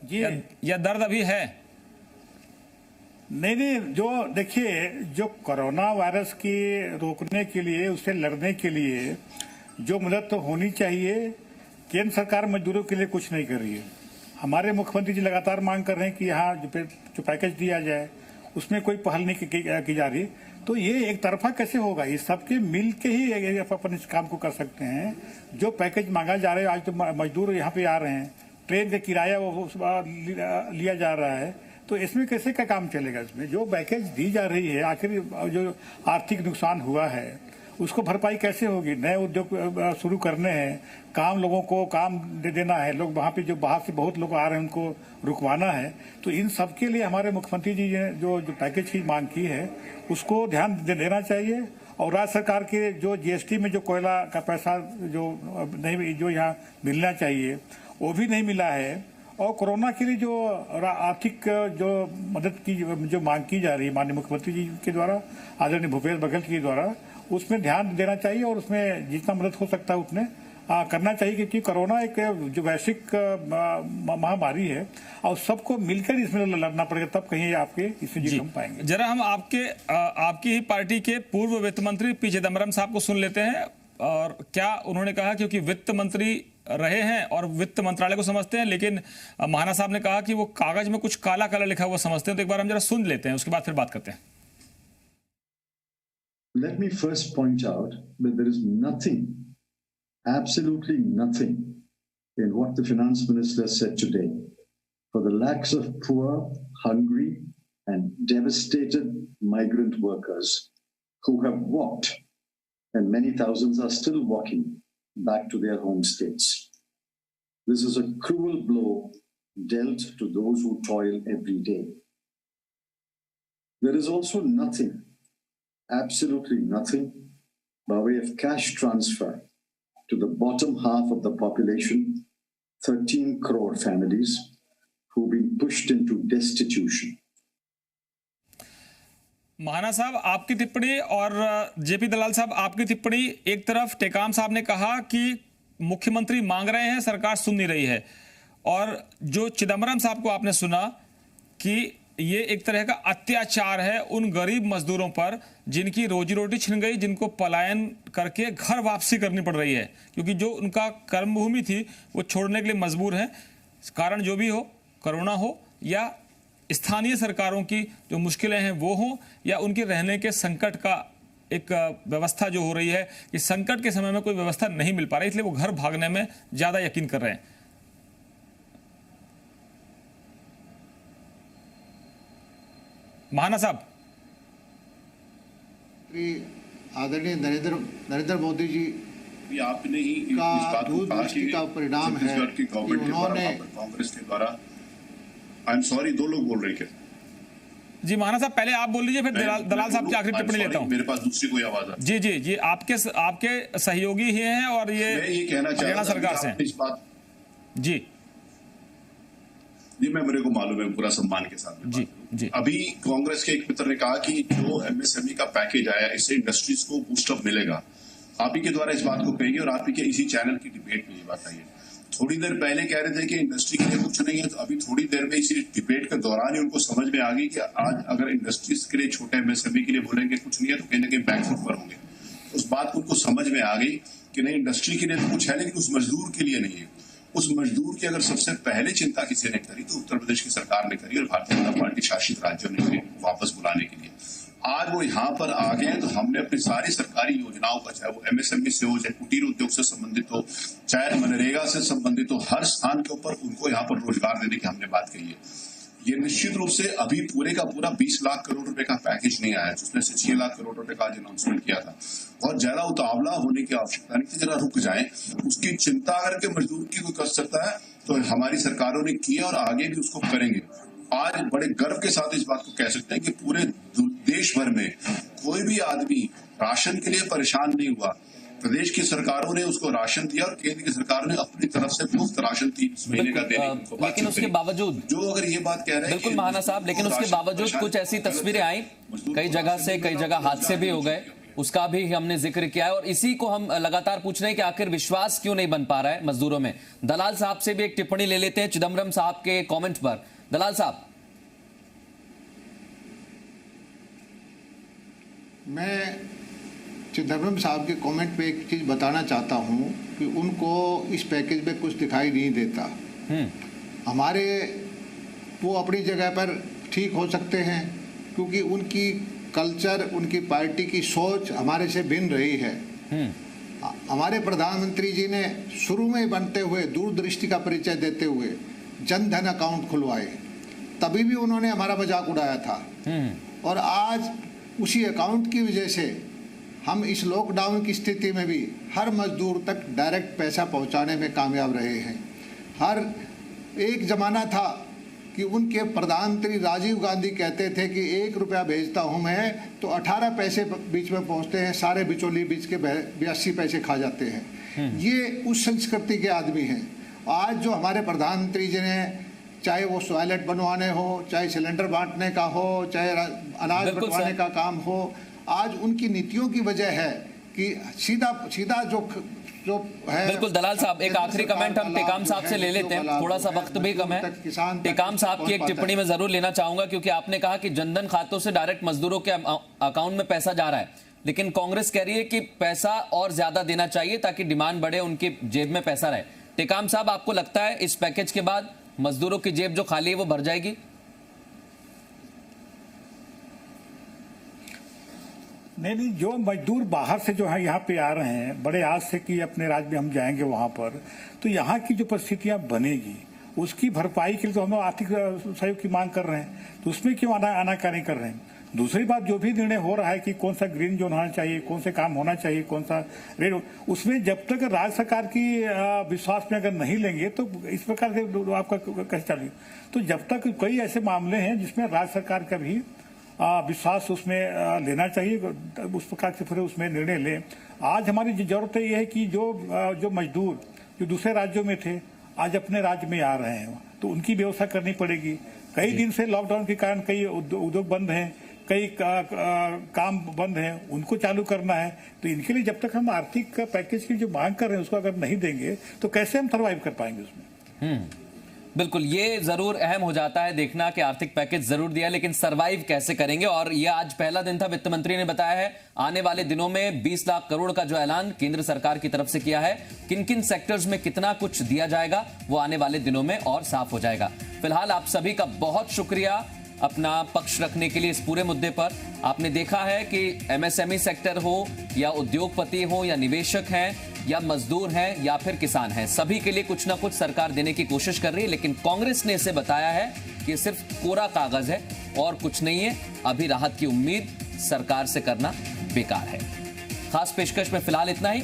जी, या दर्द अभी है? नहीं, जो देखिए, जो कोरोना वायरस की रोकने के लिए, उससे लड़ने के लिए जो मदद तो होनी चाहिए, केंद्र सरकार मजदूरों के लिए कुछ नहीं कर रही है। हमारे मुख्यमंत्री जी लगातार मांग कर रहे हैं कि यहाँ जो पैकेज दिया जाए उसमें कोई पहल नहीं की जा रही। तो ये एक तरफा कैसे होगा? ये सबके मिल के ही अपन इस काम को कर सकते हैं। जो पैकेज मांगा जा रहा है, आज तो मजदूर यहाँ पे आ रहे हैं, ट्रेन का किराया वो लिया जा रहा है, तो इसमें कैसे का काम चलेगा? इसमें जो पैकेज दी जा रही है, आखिर जो आर्थिक नुकसान हुआ है उसको भरपाई कैसे होगी? नए उद्योग शुरू करने हैं, काम लोगों को काम दे देना है, लोग वहाँ पे जो बाहर से बहुत लोग आ रहे हैं उनको रुकवाना है। तो इन सब के लिए हमारे मुख्यमंत्री जी ने जो पैकेज की मांग की है उसको ध्यान देना चाहिए। और राज्य सरकार के जो जीएसटी में जो कोयला का पैसा जो नहीं, जो यहाँ मिलना चाहिए वो भी नहीं मिला है। और कोरोना के लिए जो आर्थिक जो मदद की जो मांग की जा रही है माननीय मुख्यमंत्री जी के द्वारा, आदरणीय भूपेश बघेल जी के द्वारा, उसमें ध्यान देना चाहिए और उसमें जितना मदद हो सकता है उतने करना चाहिए, क्योंकि कोरोना एक जो वैश्विक महामारी है और सबको मिलकर इसमें लड़ना पड़ेगा, तब कहीं आपके इससे जीत हम पाएंगे। जरा हम आपकी ही पार्टी के पूर्व वित्त मंत्री पी चिदम्बरम साहब को सुन लेते हैं, और क्या उन्होंने कहा, क्योंकि वित्त मंत्री रहे हैं और वित्त मंत्रालय को समझते हैं, लेकिन महाना साहब ने कहा कि वो कागज में कुछ काला काला लिखा हुआ समझते हैं। तो एक बार हम जरा सुन लेते हैं, उसके बाद फिर बात करते हैं। Let me first point out that there is nothing, absolutely nothing, in what the finance minister said today for the lakhs of poor, hungry, and devastated migrant workers who have walked, and many thousands are still walking back to their home states. This is a cruel blow dealt to those who toil every day. There is also nothing, absolutely nothing, by way of cash transfer to the bottom half of the population, 13 crore families who've been pushed into destitution. महाना साहब आपकी टिप्पणी और JP दलाल साहब आपकी टिप्पणी। एक तरफ टेकाम साहब ने कहा कि मुख्यमंत्री मांग रहे हैं, सरकार सुन नहीं रही है, और जो चिदम्बरम साहब को आपने सुना कि ये एक तरह का अत्याचार है उन गरीब मजदूरों पर जिनकी रोजी रोटी छिन गई, जिनको पलायन करके घर वापसी करनी पड़ रही है, क्योंकि जो उनका कर्मभूमि थी वो छोड़ने के लिए मजबूर हैं। कारण जो भी हो, कोरोना हो या स्थानीय सरकारों की जो मुश्किलें हैं वो हों, या उनके रहने के संकट का एक व्यवस्था जो हो रही है कि संकट के समय में कोई व्यवस्था नहीं मिल पा रही, इसलिए वो घर भागने में ज्यादा यकीन कर रहे हैं। महाना साहब, आदरणीय नरेंद्र मोदी जी आपने ही का दूरदृष्टि का परिणाम है कि उन्होंने कांग्रेस के द्वारा, आई एम सॉरी, दो लोग बोल रहे हैं। जी महाना साहब पहले आप बोल लीजिए, फिर दलाल साहब की आखिरी टिप्पणी लेता हूं। मेरे पास दूसरी कोई आवाज है। जी जी जी, आपके सहयोगी ही हैं और ये कहना हरियाणा सरकार से इस बात। जी जी, मैं मेरे को मालूम है, पूरा सम्मान के साथ जी जी। अभी कांग्रेस के एक मित्र ने कहा कि जो एमएसएमई का पैकेज आया, इससे इंडस्ट्रीज को बूस्टअप मिलेगा। आप ही के द्वारा इस बात को कहेंगे और आप ही के इसी चैनल की डिबेट में ये बात आई है। थोड़ी देर पहले कह रहे थे कि इंडस्ट्री के लिए कुछ नहीं है, तो अभी थोड़ी देर में इसी डिबेट के दौरान ही उनको समझ में आ गई कि आज अगर इंडस्ट्रीज के लिए, छोटे एमएसएमई के लिए बोलेंगे कुछ नहीं है तो कहीं ना कहीं बैकफुट पर होंगे। उस बात को उनको समझ में आ गई कि नहीं, इंडस्ट्री के लिए तो कुछ है लेकिन उस मजदूर के लिए नहीं है। उस मजदूर की अगर सबसे पहले चिंता किसी ने करी तो उत्तर प्रदेश की सरकार ने करी और भारतीय जनता पार्टी शासित राज्यों ने करी वापस बुलाने के लिए। आज वो यहाँ पर आ गए हैं तो हमने अपनी सारी सरकारी योजनाओं का, चाहे वो एमएसएमई से हो, चाहे कुटीर उद्योग से संबंधित हो, चाहे मनरेगा से संबंधित हो, हर स्थान के ऊपर उनको यहाँ पर रोजगार देने की हमने बात कही है। ये निश्चित रूप से अभी पूरे का पूरा 20 लाख करोड़ रुपए का पैकेज नहीं आया, जिसमें से 6 लाख करोड़ रुपए का आज अनाउंसमेंट किया था। और ज्यादा उतावला होने की आवश्यकता नहीं थी, जरा रुक जाए। उसकी चिंता अगर के मजदूर की कोई कर सकता है तो हमारी सरकारों ने की है और आगे भी उसको करेंगे। आज बड़े गर्व के साथ इस बात को कह सकते हैं कि पूरे देश भर में कोई भी आदमी राशन के लिए परेशान नहीं हुआ। प्रदेश की सरकारों ने उसको राशन दिया और केंद्र की सरकार ने अपनी तरफ से मुफ्त राशन 3 महीने का देने को। लेकिन उसके बावजूद जो अगर ये बात कह रहे हैं, बिल्कुल महाना साहब, लेकिन उसके बावजूद कुछ ऐसी तस्वीरें आई, कई जगह से कई जगह हादसे भी हो गए, उसका भी हमने जिक्र किया है। और इसी को हम लगातार पूछ रहे हैं कि आखिर विश्वास क्यों नहीं बन पा रहा है मजदूरों में। दलाल साहब से भी एक टिप्पणी ले लेते हैं चिदम्बरम साहब के कमेंट पर। दलाल साहब, मैं चिदम्बरम साहब के कमेंट पे एक चीज़ बताना चाहता हूँ कि उनको इस पैकेज में कुछ दिखाई नहीं देता। हमारे वो अपनी जगह पर ठीक हो सकते हैं क्योंकि उनकी कल्चर, उनकी पार्टी की सोच हमारे से भिन्न रही है। हमारे प्रधानमंत्री जी ने शुरू में बनते हुए दूरदृष्टि का परिचय देते हुए जन धन अकाउंट खुलवाए, तभी भी उन्होंने हमारा मजाक उड़ाया था। और आज उसी अकाउंट की वजह से हम इस लॉकडाउन की स्थिति में भी हर मजदूर तक डायरेक्ट पैसा पहुंचाने में कामयाब रहे हैं। हर एक ज़माना था कि उनके प्रधानमंत्री राजीव गांधी कहते थे कि 1 रुपया भेजता हूं मैं तो 18 पैसे बीच में पहुंचते हैं, सारे बिचौली बीच के 82 पैसे खा जाते हैं। ये उस संस्कृति के आदमी हैं। आज जो हमारे प्रधानमंत्री जी ने, चाहे वो टॉयलेट बनवाने हो, चाहे सिलेंडर बांटने का हो, चाहे अनाज बंटवाने का काम हो, आज उनकी नीतियों की वजह है कि सीधा जो है। बिल्कुल दलाल साहब, एक आखिरी कमेंट हम टेकाम साहब से ले लेते हैं, थोड़ा सा वक्त भी कम है। टेकाम साहब की एक टिप्पणी में जरूर लेना चाहूंगा क्योंकि आपने कहा कि जनधन खातों से डायरेक्ट मजदूरों के अकाउंट में पैसा जा रहा है, लेकिन कांग्रेस कह रही है कि पैसा और ज्यादा देना चाहिए ताकि डिमांड बढ़े, उनकी जेब में पैसा रहे। टेकाम साहब, आपको लगता है इस पैकेज के बाद मजदूरों की जेब जो खाली है वो भर जाएगी? नहीं, जो मजदूर बाहर से जो है यहाँ पे आ रहे हैं बड़े आज से कि अपने राज्य में हम जाएंगे वहाँ पर, तो यहाँ की जो परिस्थितियाँ बनेगी उसकी भरपाई के लिए तो हम लोग आर्थिक सहयोग की मांग कर रहे हैं, तो उसमें क्यों आनाकानी कर रहे हैं। दूसरी बात, जो भी निर्णय हो रहा है कि कौन सा ग्रीन जोन होना चाहिए, कौन से काम होना चाहिए, कौन सा रेड, उसमें जब तक राज्य सरकार की विश्वास में अगर नहीं लेंगे तो इस प्रकार से आपका कैसे चलेगा। तो जब तक कई ऐसे मामले हैं जिसमें राज्य सरकार का भी विश्वास उसमें लेना चाहिए, उस प्रकार से फिर उसमें निर्णय लें। आज हमारी जरूरत ये है कि जो मजदूर जो दूसरे राज्यों में थे आज अपने राज्य में आ रहे हैं तो उनकी व्यवस्था करनी पड़ेगी। कई दिन से लॉकडाउन के कारण कई उद्योग बंद हैं, कई काम बंद हैं, उनको चालू करना है। तो इनके लिए जब तक हम आर्थिक पैकेज की जो मांग कर रहे हैं उसको अगर नहीं देंगे तो कैसे हम सर्वाइव कर पाएंगे उसमें। बिल्कुल, ये जरूर अहम हो जाता है देखना कि आर्थिक पैकेज जरूर दिया लेकिन सरवाइव कैसे करेंगे। और ये आज पहला दिन था, वित्त मंत्री ने बताया है आने वाले दिनों में 20 लाख करोड़ का जो ऐलान केंद्र सरकार की तरफ से किया है, किन किन सेक्टर्स में कितना कुछ दिया जाएगा वो आने वाले दिनों में और साफ हो जाएगा। फिलहाल आप सभी का बहुत शुक्रिया अपना पक्ष रखने के लिए इस पूरे मुद्दे पर। आपने देखा है कि एमएसएमई सेक्टर हो या उद्योगपति हो या निवेशक हैं या मजदूर हैं या फिर किसान हैं, सभी के लिए कुछ ना कुछ सरकार देने की कोशिश कर रही है, लेकिन कांग्रेस ने इसे बताया है कि सिर्फ कोरा कागज है और कुछ नहीं है। अभी राहत की उम्मीद सरकार से करना बेकार है। खास पेशकश में फिलहाल इतना ही।